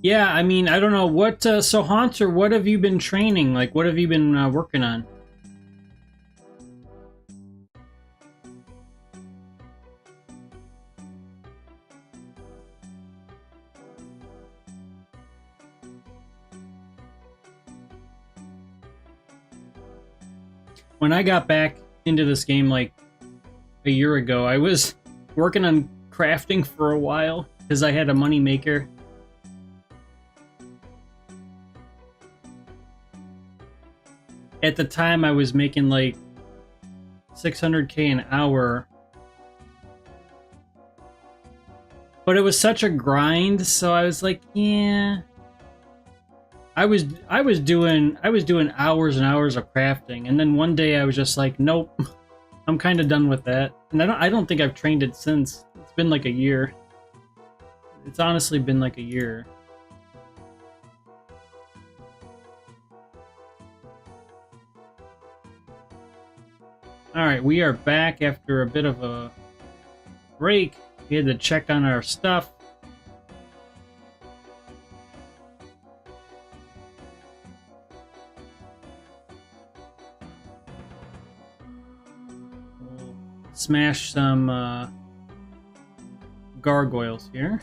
Yeah, I mean, I don't know what. So Haunter, what have you been training? Like, what have you been working on? When I got back into this game like a year ago, I was working on crafting for a while because I had a money maker. At the time, I was making like 600K an hour, but it was such a grind. So I was like, yeah. I was doing hours and hours of crafting, and then one day I was just like, nope, I'm kind of done with that. And I don't think I've trained it since. It's been like a year. It's honestly been like a year. Alright, we are back after a bit of a break. We had to check on our stuff. We'll smash some gargoyles here.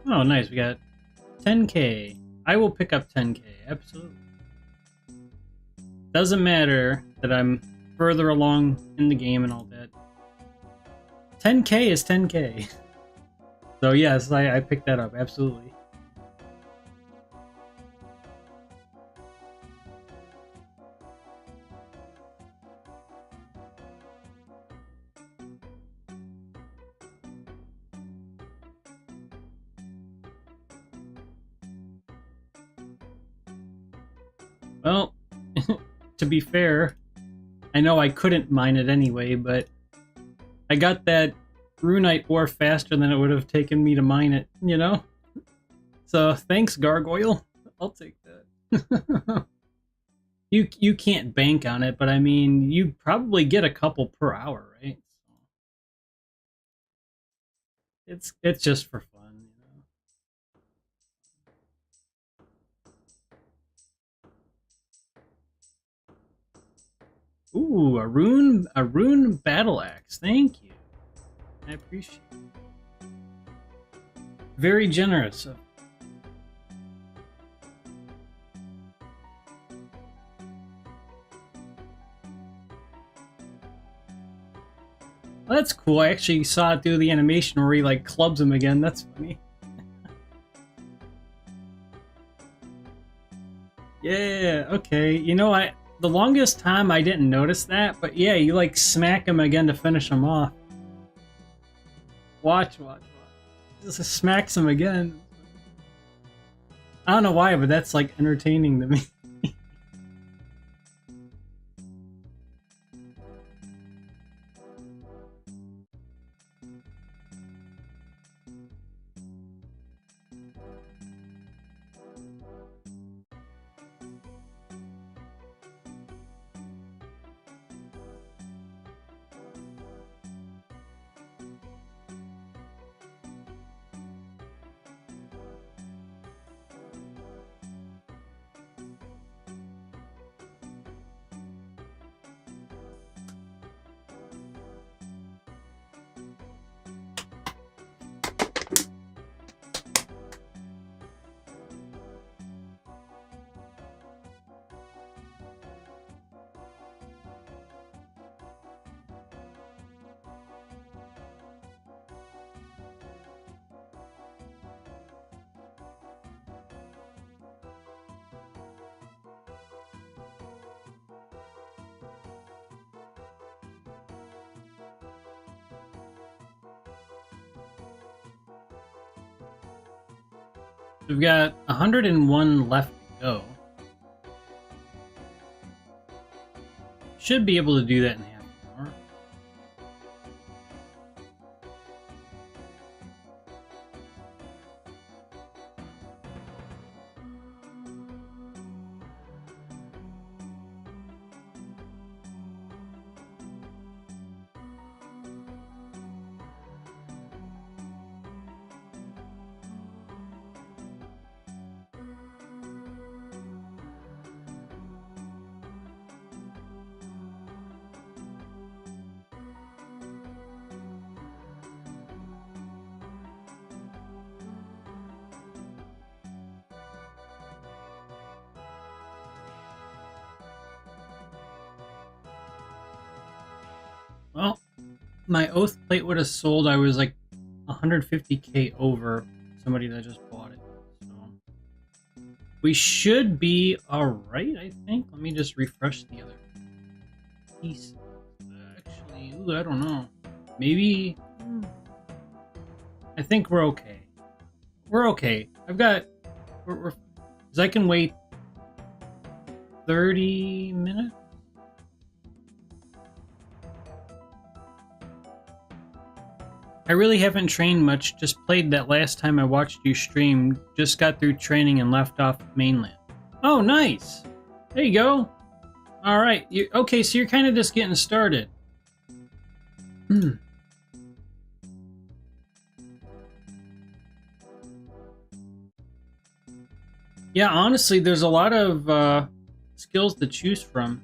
Oh, nice. We got 10k. I will pick up 10k. Absolutely. Doesn't matter that I'm further along in the game and all that. 10k is 10k. So yes, I picked that up. Absolutely. Well, to be fair, I know I couldn't mine it anyway, but I got that Runite ore faster than it would have taken me to mine it, you know? So thanks, Gargoyle. I'll take that. You can't bank on it, but I mean, you probably get a couple per hour, right? It's just for fun, you know. Ooh, a rune battle axe. Thank you. I appreciate it. Very generous. Well, that's cool. I actually saw it do the animation where he like clubs him again. That's funny. Yeah, okay. You know, the longest time I didn't notice that, but yeah, you like smack him again to finish him off. Watch. Just smacks him again. I don't know why, but that's like entertaining to me. We've got 101 left to go. Should be able to do that in half an hour. Well, my oath plate would have sold. I was like 150k over somebody that just bought it. So we should be all right, I think. Let me just refresh the other piece. Actually, ooh, I don't know. Maybe. I think we're okay. We're okay. I've got. Because I can wait 30 minutes. I really haven't trained much, just played that last time I watched you stream, just got through training and left off mainland. Oh, nice! There you go! Alright, okay, so you're kind of just getting started. Yeah, honestly, there's a lot of skills to choose from.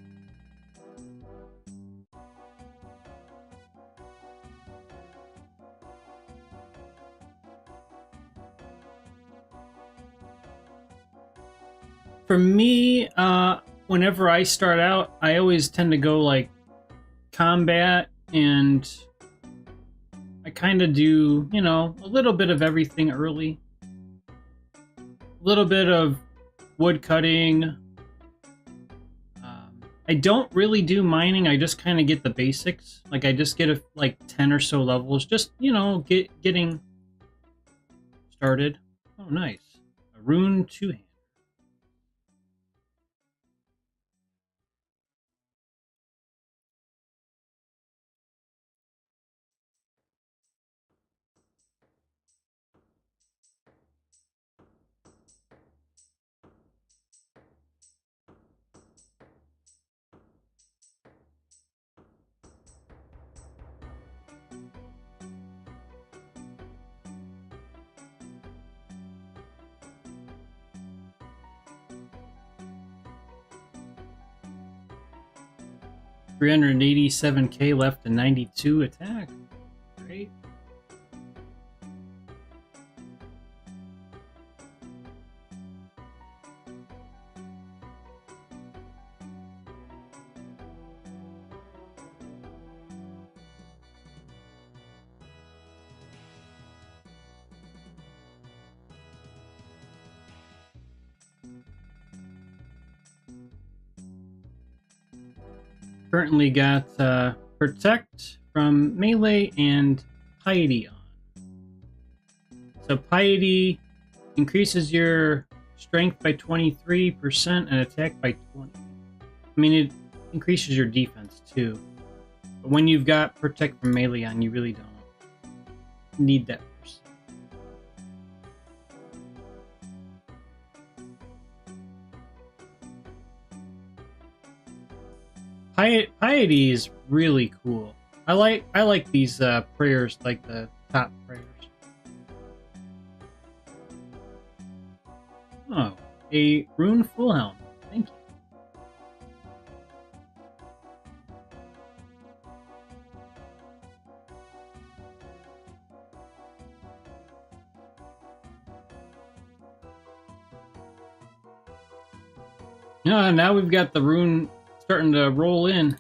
For me, whenever I start out, I always tend to go like combat, and I kind of do, you know, a little bit of everything early. A little bit of wood cutting. I don't really do mining. I just kind of get the basics. Like I just get like 10 or so levels, just, you know, getting started. Oh, nice. A rune 2-hand. $387k left and 92 attack. Great. Currently got Protect from Melee and Piety on. So Piety increases your strength by 23% and attack by 20. I mean, it increases your defense too. But when you've got Protect from Melee on, you really don't need that percent. Piety is really cool. I like these prayers, like the top prayers. Oh, a rune full helm. Thank you. Yeah, now we've got the rune starting to roll in.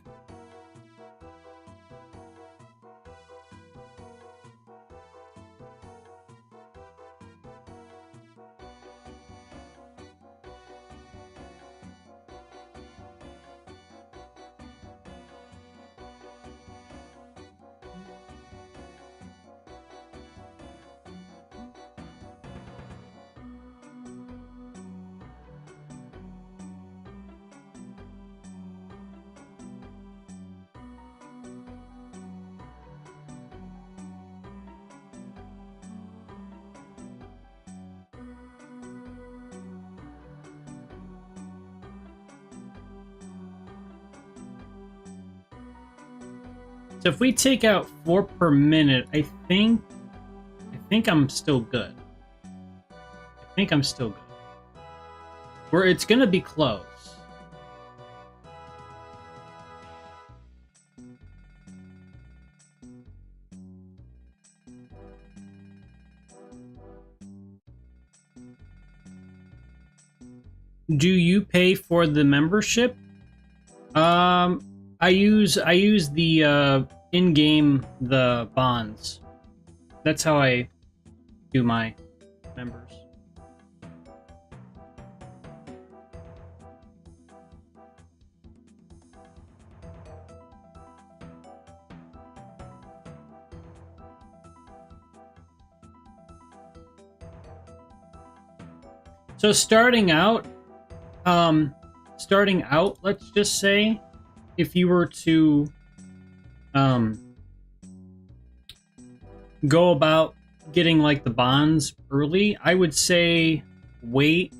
So if we take out 4 per minute, I think I'm still good. I think I'm still good. Where it's gonna be close. Do you pay for the membership? I use the in-game the bonds. That's how I do my members. So starting out, let's just say, if you were to go about getting like the bonds early, I would say wait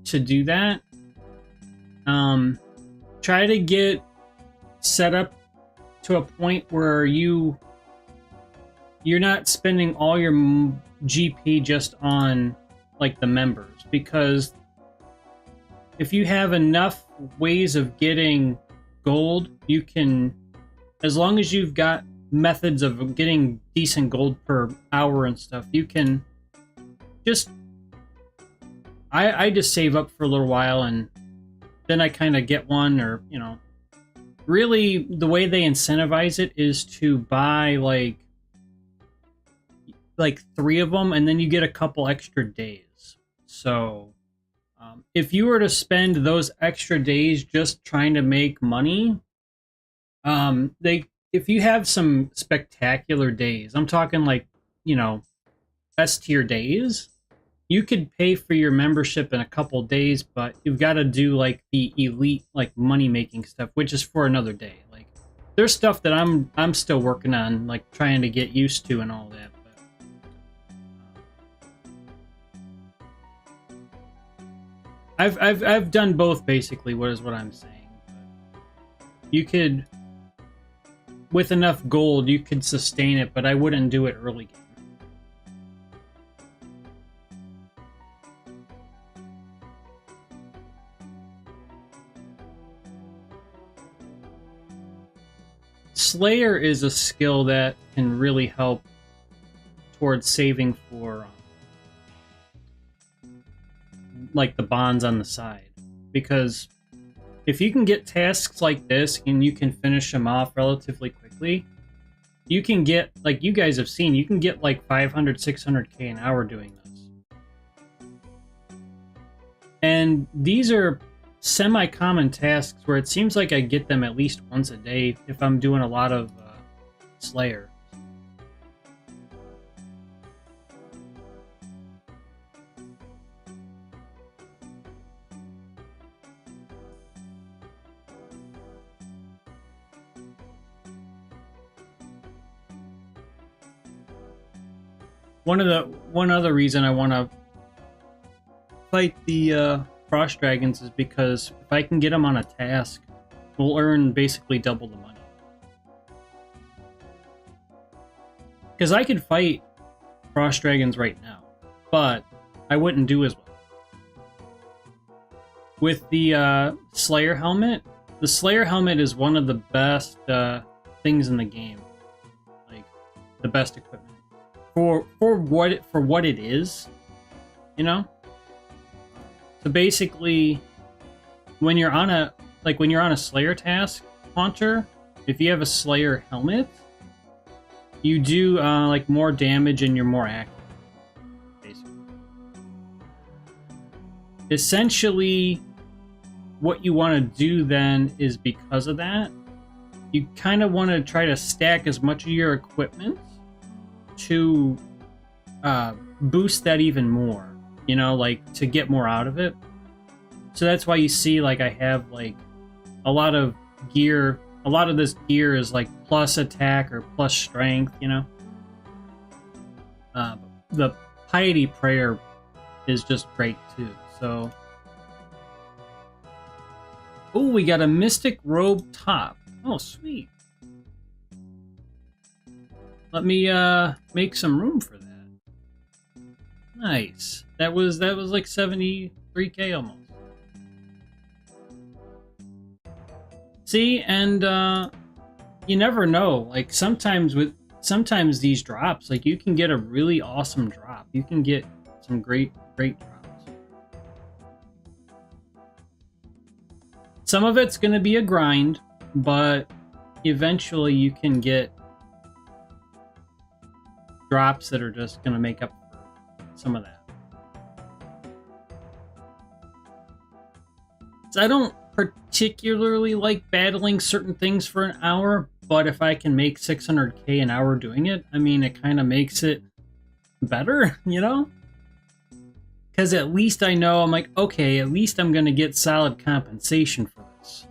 to do that. Try to get set up to a point where you're not spending all your GP just on like the members, because if you have enough ways of getting gold, you can, as long as you've got methods of getting decent gold per hour and stuff, you can just I just save up for a little while and then I kind of get one, or you know, really the way they incentivize it is to buy like 3 of them, and then you get a couple extra days. So if you were to spend those extra days just trying to make money, they if you have some spectacular days, I'm talking like, you know, S tier days, you could pay for your membership in a couple days, but you've got to do like the elite like money making stuff, which is for another day. Like there's stuff that I'm still working on, like trying to get used to and all that. But I've done both basically. What I'm saying. You could, with enough gold, you could sustain it, but I wouldn't do it early game. Slayer is a skill that can really help towards saving for like the bonds on the side, because if you can get tasks like this and you can finish them off relatively quickly, you can get, like you guys have seen, you can get like 500 600k an hour doing this. And these are semi-common tasks where it seems like I get them at least once a day if I'm doing a lot of Slayer. One other reason I want to fight the Frost Dragons is because if I can get them on a task, we'll earn basically double the money. Because I could fight Frost Dragons right now, but I wouldn't do as well. With the Slayer helmet, the Slayer helmet is one of the best things in the game. Like, the best equipment. For what it is, you know? So basically, when you're on a Slayer task launcher, if you have a Slayer helmet, you do like more damage and you're more active. Basically, essentially, what you want to do then is, because of that, you kind of want to try to stack as much of your equipment to boost that even more. You know, like to get more out of it. So that's why you see like I have like a lot of gear. A lot of this gear is like plus attack or plus strength, you know. The Piety Prayer is just great too. So, oh, we got a Mystic Robe top. Oh, sweet. Let me make some room for that. Nice. That was like 73k almost. See, and you never know. Like sometimes these drops, like you can get a really awesome drop. You can get some great drops. Some of it's gonna be a grind, but eventually you can get drops that are just gonna make up for some of that. So I don't particularly like battling certain things for an hour, but if I can make 600k an hour doing it, I mean, it kind of makes it better, you know? Because at least I know, I'm like, okay, at least I'm going to get solid compensation for this.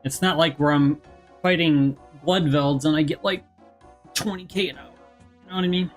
It's not like where I'm fighting Bloodvelds and I get like 20k an hour. You know what I mean?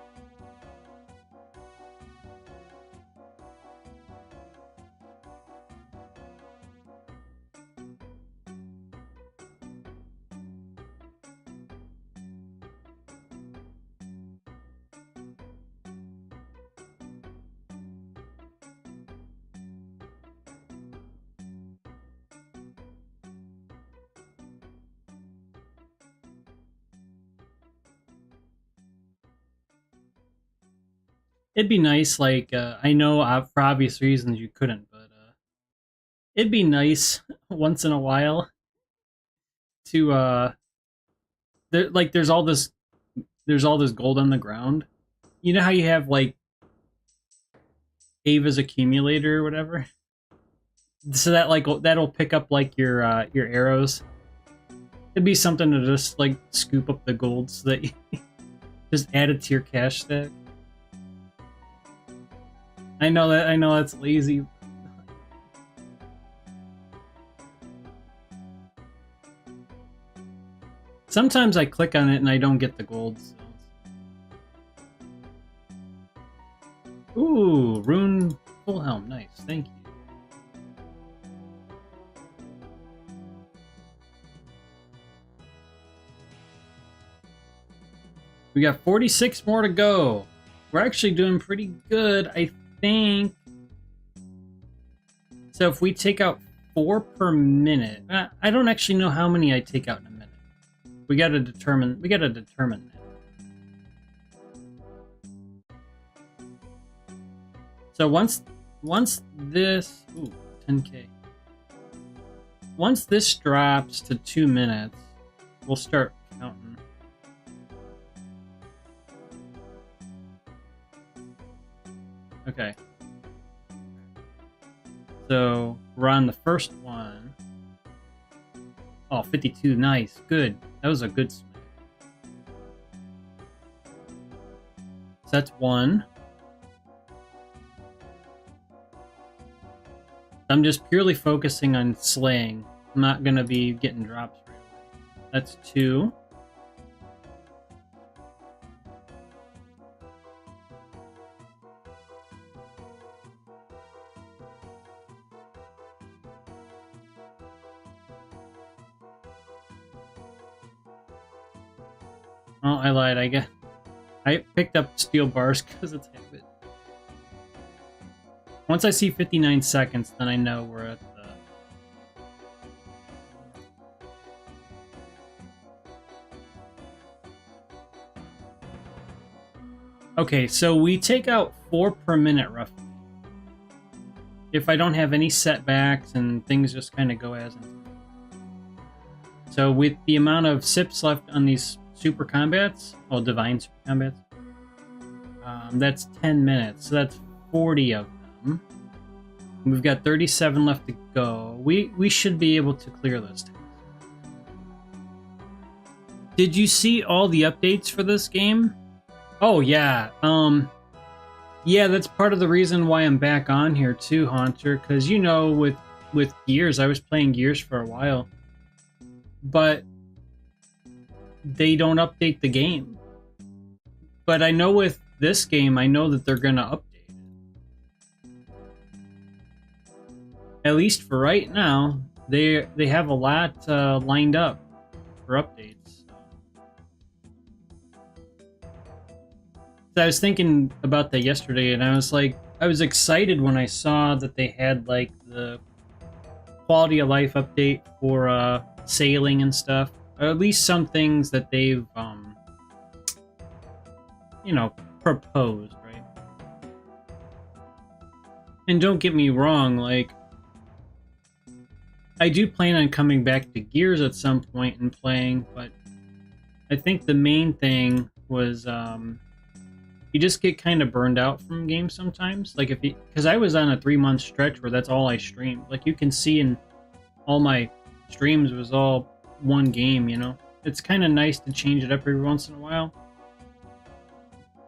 It'd be nice, like, I know for obvious reasons you couldn't, but it'd be nice once in a while to, like, there's all this gold on the ground. You know how you have, like, Ava's accumulator or whatever? So that, like, that'll pick up, like, your arrows. It'd be something to just, like, scoop up the gold so that you just add it to your cash stack. I know that's lazy. Sometimes I click on it and I don't get the gold. So. Ooh, Rune full helm, nice, thank you. We got 46 more to go. We're actually doing pretty good, I think. So if we take out 4 per minute, I don't actually know how many I take out in a minute. We gotta determine that. So once this, ooh, 10K. Once this drops to 2 minutes, we'll start counting. Okay. So we're on the first one. Oh, 52, nice, good. That was a good smack. So that's 1. I'm just purely focusing on slaying. I'm not gonna be getting drops right away. That's 2. Oh, I lied. I picked up steel bars because it's habit. Once I see 59 seconds, then I know we're at the... Okay, so we take out 4 per minute roughly. If I don't have any setbacks and things just kind of go as intended. So with the amount of sips left on these super combats, well, divine super combats, that's 10 minutes, so that's 40 of them. We've got 37 left to go. We should be able to clear this. Did you see all the updates for this game? Oh yeah. Yeah, that's part of the reason why I'm back on here too, Haunter, because you know with Gears, I was playing Gears for a while. But they don't update the game. But I know with this game, I know that they're gonna update it. At least for right now, they have a lot lined up for updates. So I was thinking about that yesterday, and I was excited when I saw that they had like the quality of life update for sailing and stuff, or at least some things that they've you know, proposed, right? And don't get me wrong, like, I do plan on coming back to Gears at some point and playing, but I think the main thing was you just get kind of burned out from games sometimes. Like if you, because I was on a 3-month stretch where that's all I streamed. Like you can see in all my streams was all one game, you know? It's kind of nice to change it up every once in a while.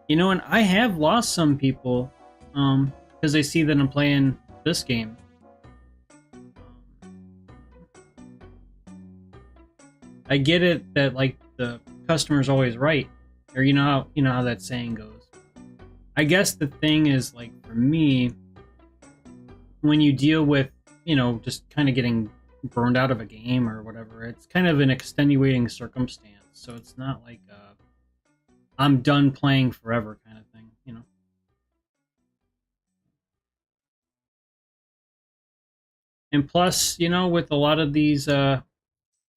You know, and I have lost some people because they see that I'm playing this game. I get it that like the customer's always right, or you know how that saying goes. I guess the thing is, like, for me, when you deal with, you know, just kind of getting burned out of a game or whatever, it's kind of an extenuating circumstance. So it's not like I'm done playing forever kind of thing, you know. And plus, you know, with a lot of these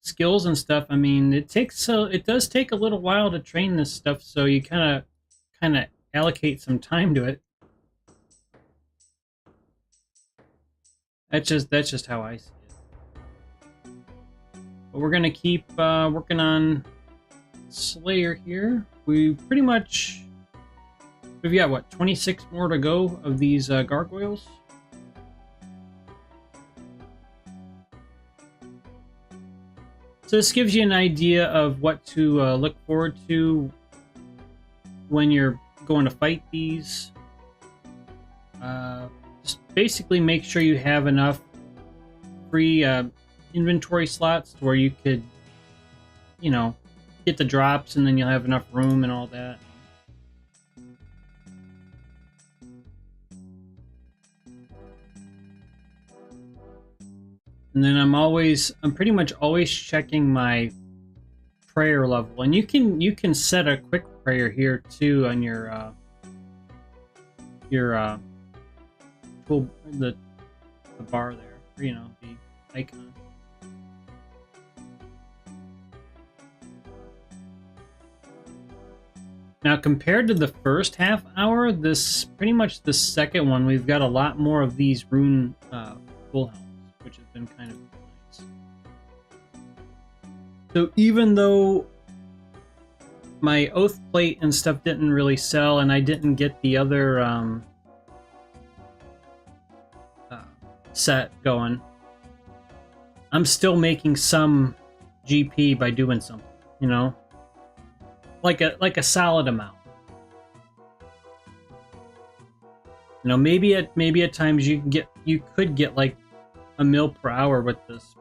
skills and stuff, I mean, it does take a little while to train this stuff. So you kind of allocate some time to it. That's just how I see it. But we're gonna keep working on Slayer here. We've got what, 26 more to go of these gargoyles. So this gives you an idea of what to look forward to when you're going to fight these. Just basically make sure you have enough free inventory slots to where you could, you know, get the drops, and then you'll have enough room and all that. And then I'm pretty much always checking my prayer level, and you can set a quick prayer here too on your tool, the bar there, you know, the icon. Now, compared to the first half hour, pretty much the second one, we've got a lot more of these rune full helms, which has been kind of nice. So even though my oath plate and stuff didn't really sell, and I didn't get the other set going, I'm still making some GP by doing something, you know, like a solid amount. You know, maybe at times you could get like a mil per hour with this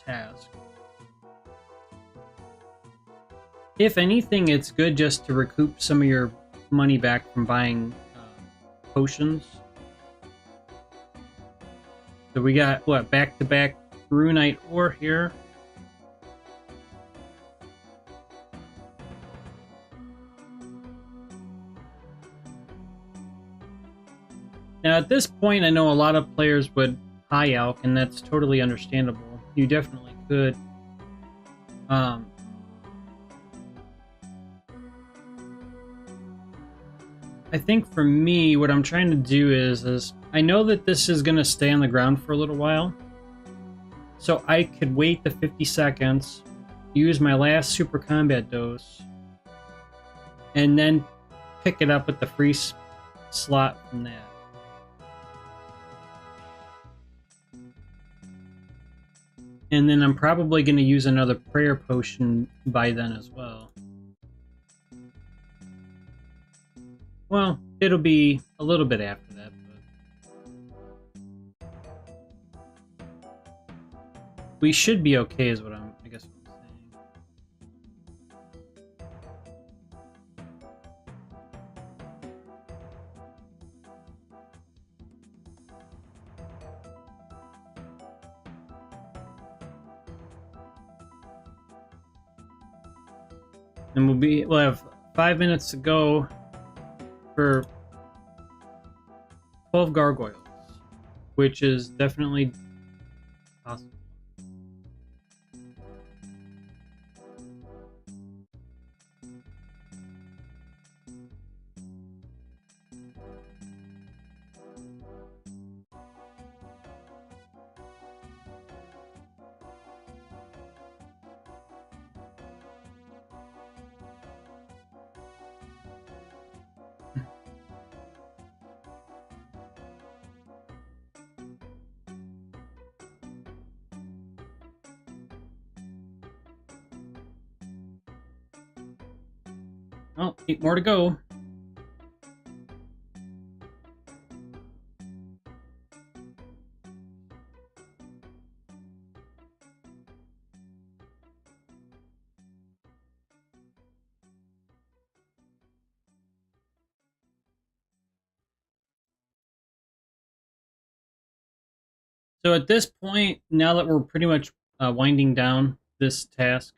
task. If anything, it's good just to recoup some of your money back from buying potions. So we got, what, back-to-back Runite ore here. Now at this point, I know a lot of players would high alch, and that's totally understandable. You definitely could. I think for me, what I'm trying to do is I know that this is going to stay on the ground for a little while. So I could wait the 50 seconds, use my last super combat dose, and then pick it up with the free slot from that. And then I'm probably going to use another prayer potion by then as well. Well, it'll be a little bit after that, but we should be okay is what I guess what I'm saying. And we'll have 5 minutes to go for 12 gargoyles, which is definitely possible. Oh, 8 more to go. So at this point, now that we're pretty much winding down this task,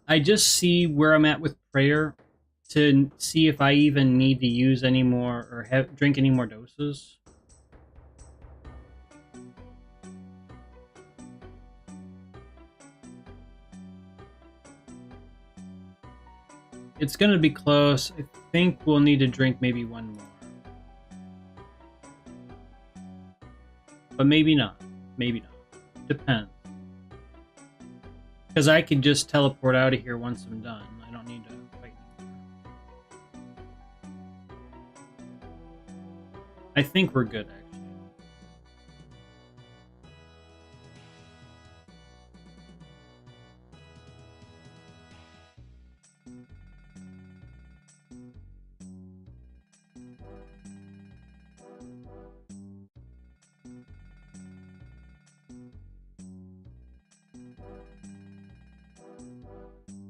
I just see where I'm at with prayer to see if I even need to use any more or drink any more doses. it's gonna be close. I think we'll need to drink maybe one more. But maybe not. Maybe not. Depends. Because I could just teleport out of here once I'm done. I don't need to fight anymore. I think we're good, actually.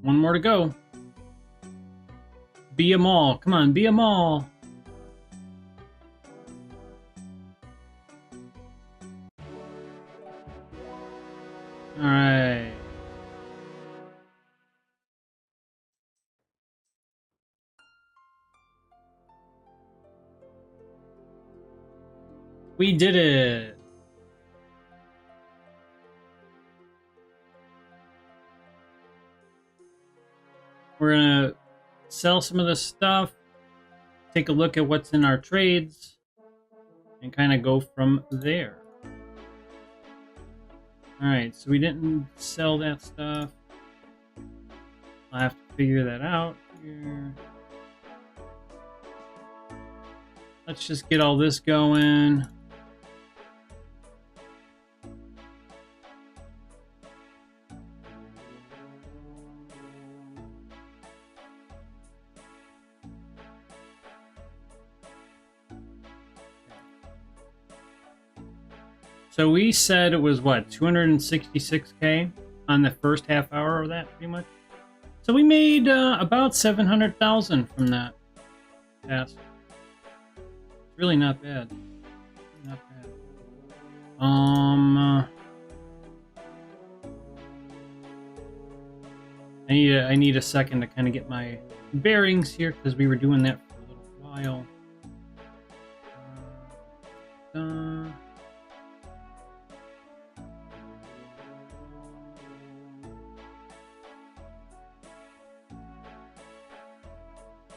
One more to go. Be a mall. Come on, be a mall. All right. We did it. We're gonna sell some of this stuff, take a look at what's in our trades, and kind of go from there. Alright, so we didn't sell that stuff. I'll have to figure that out here. Let's just get all this going. So we said it was what, 266K on the first half hour of that, pretty much. So we made about 700,000 from that task. It's really not bad. Not bad. I need a second to kind of get my bearings here because we were doing that for a little while.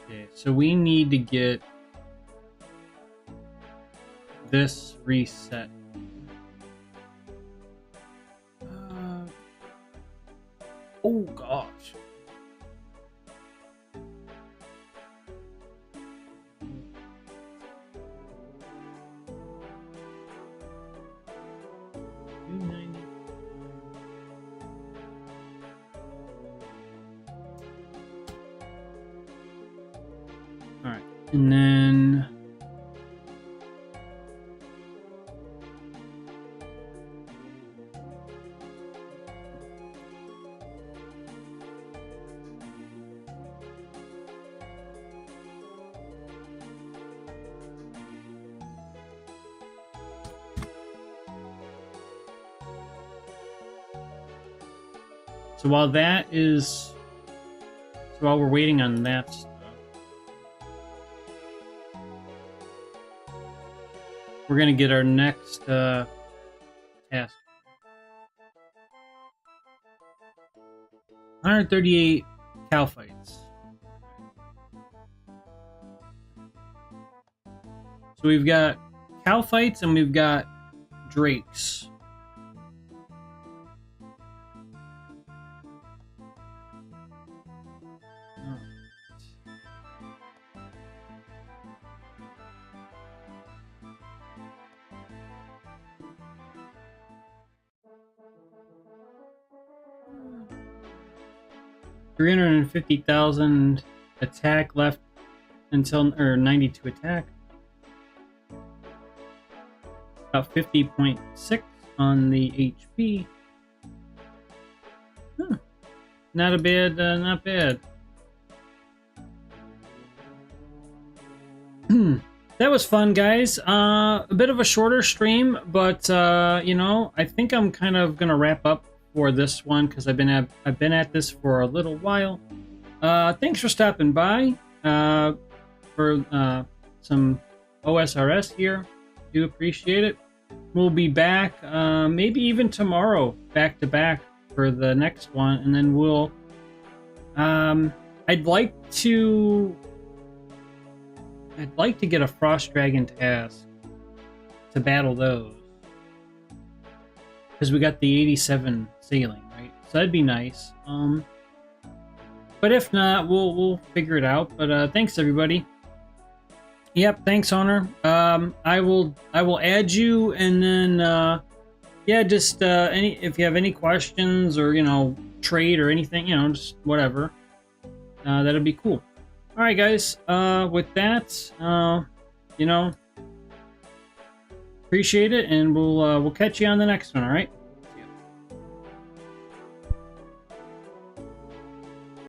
Okay, so we need to get this reset. Oh gosh. All right, and then so while we're waiting on that stuff, we're gonna get our next task. 138 cow fights. So we've got cow fights and we've got drakes. $350,000 attack left until, or 92 attack. About 50.6 on the HP. Huh. Not a bad, not bad. That was fun, guys. A bit of a shorter stream, but you know, I think I'm kind of gonna wrap up for this one because I've been at this for a little while. Thanks for stopping by for some OSRS here. Do appreciate it. We'll be back maybe even tomorrow, back to back for the next one, and then we'll I I'd like to get a Frost Dragon task to battle those, because we got the 87 sailing, right? So that'd be nice. But if not, we'll figure it out. But thanks everybody. Yep, thanks Honor. I will add you, and then yeah, just if you have any questions or trade or anything, just whatever, that'd be cool. All right, guys. With that, appreciate it, and we'll catch you on the next one. All right.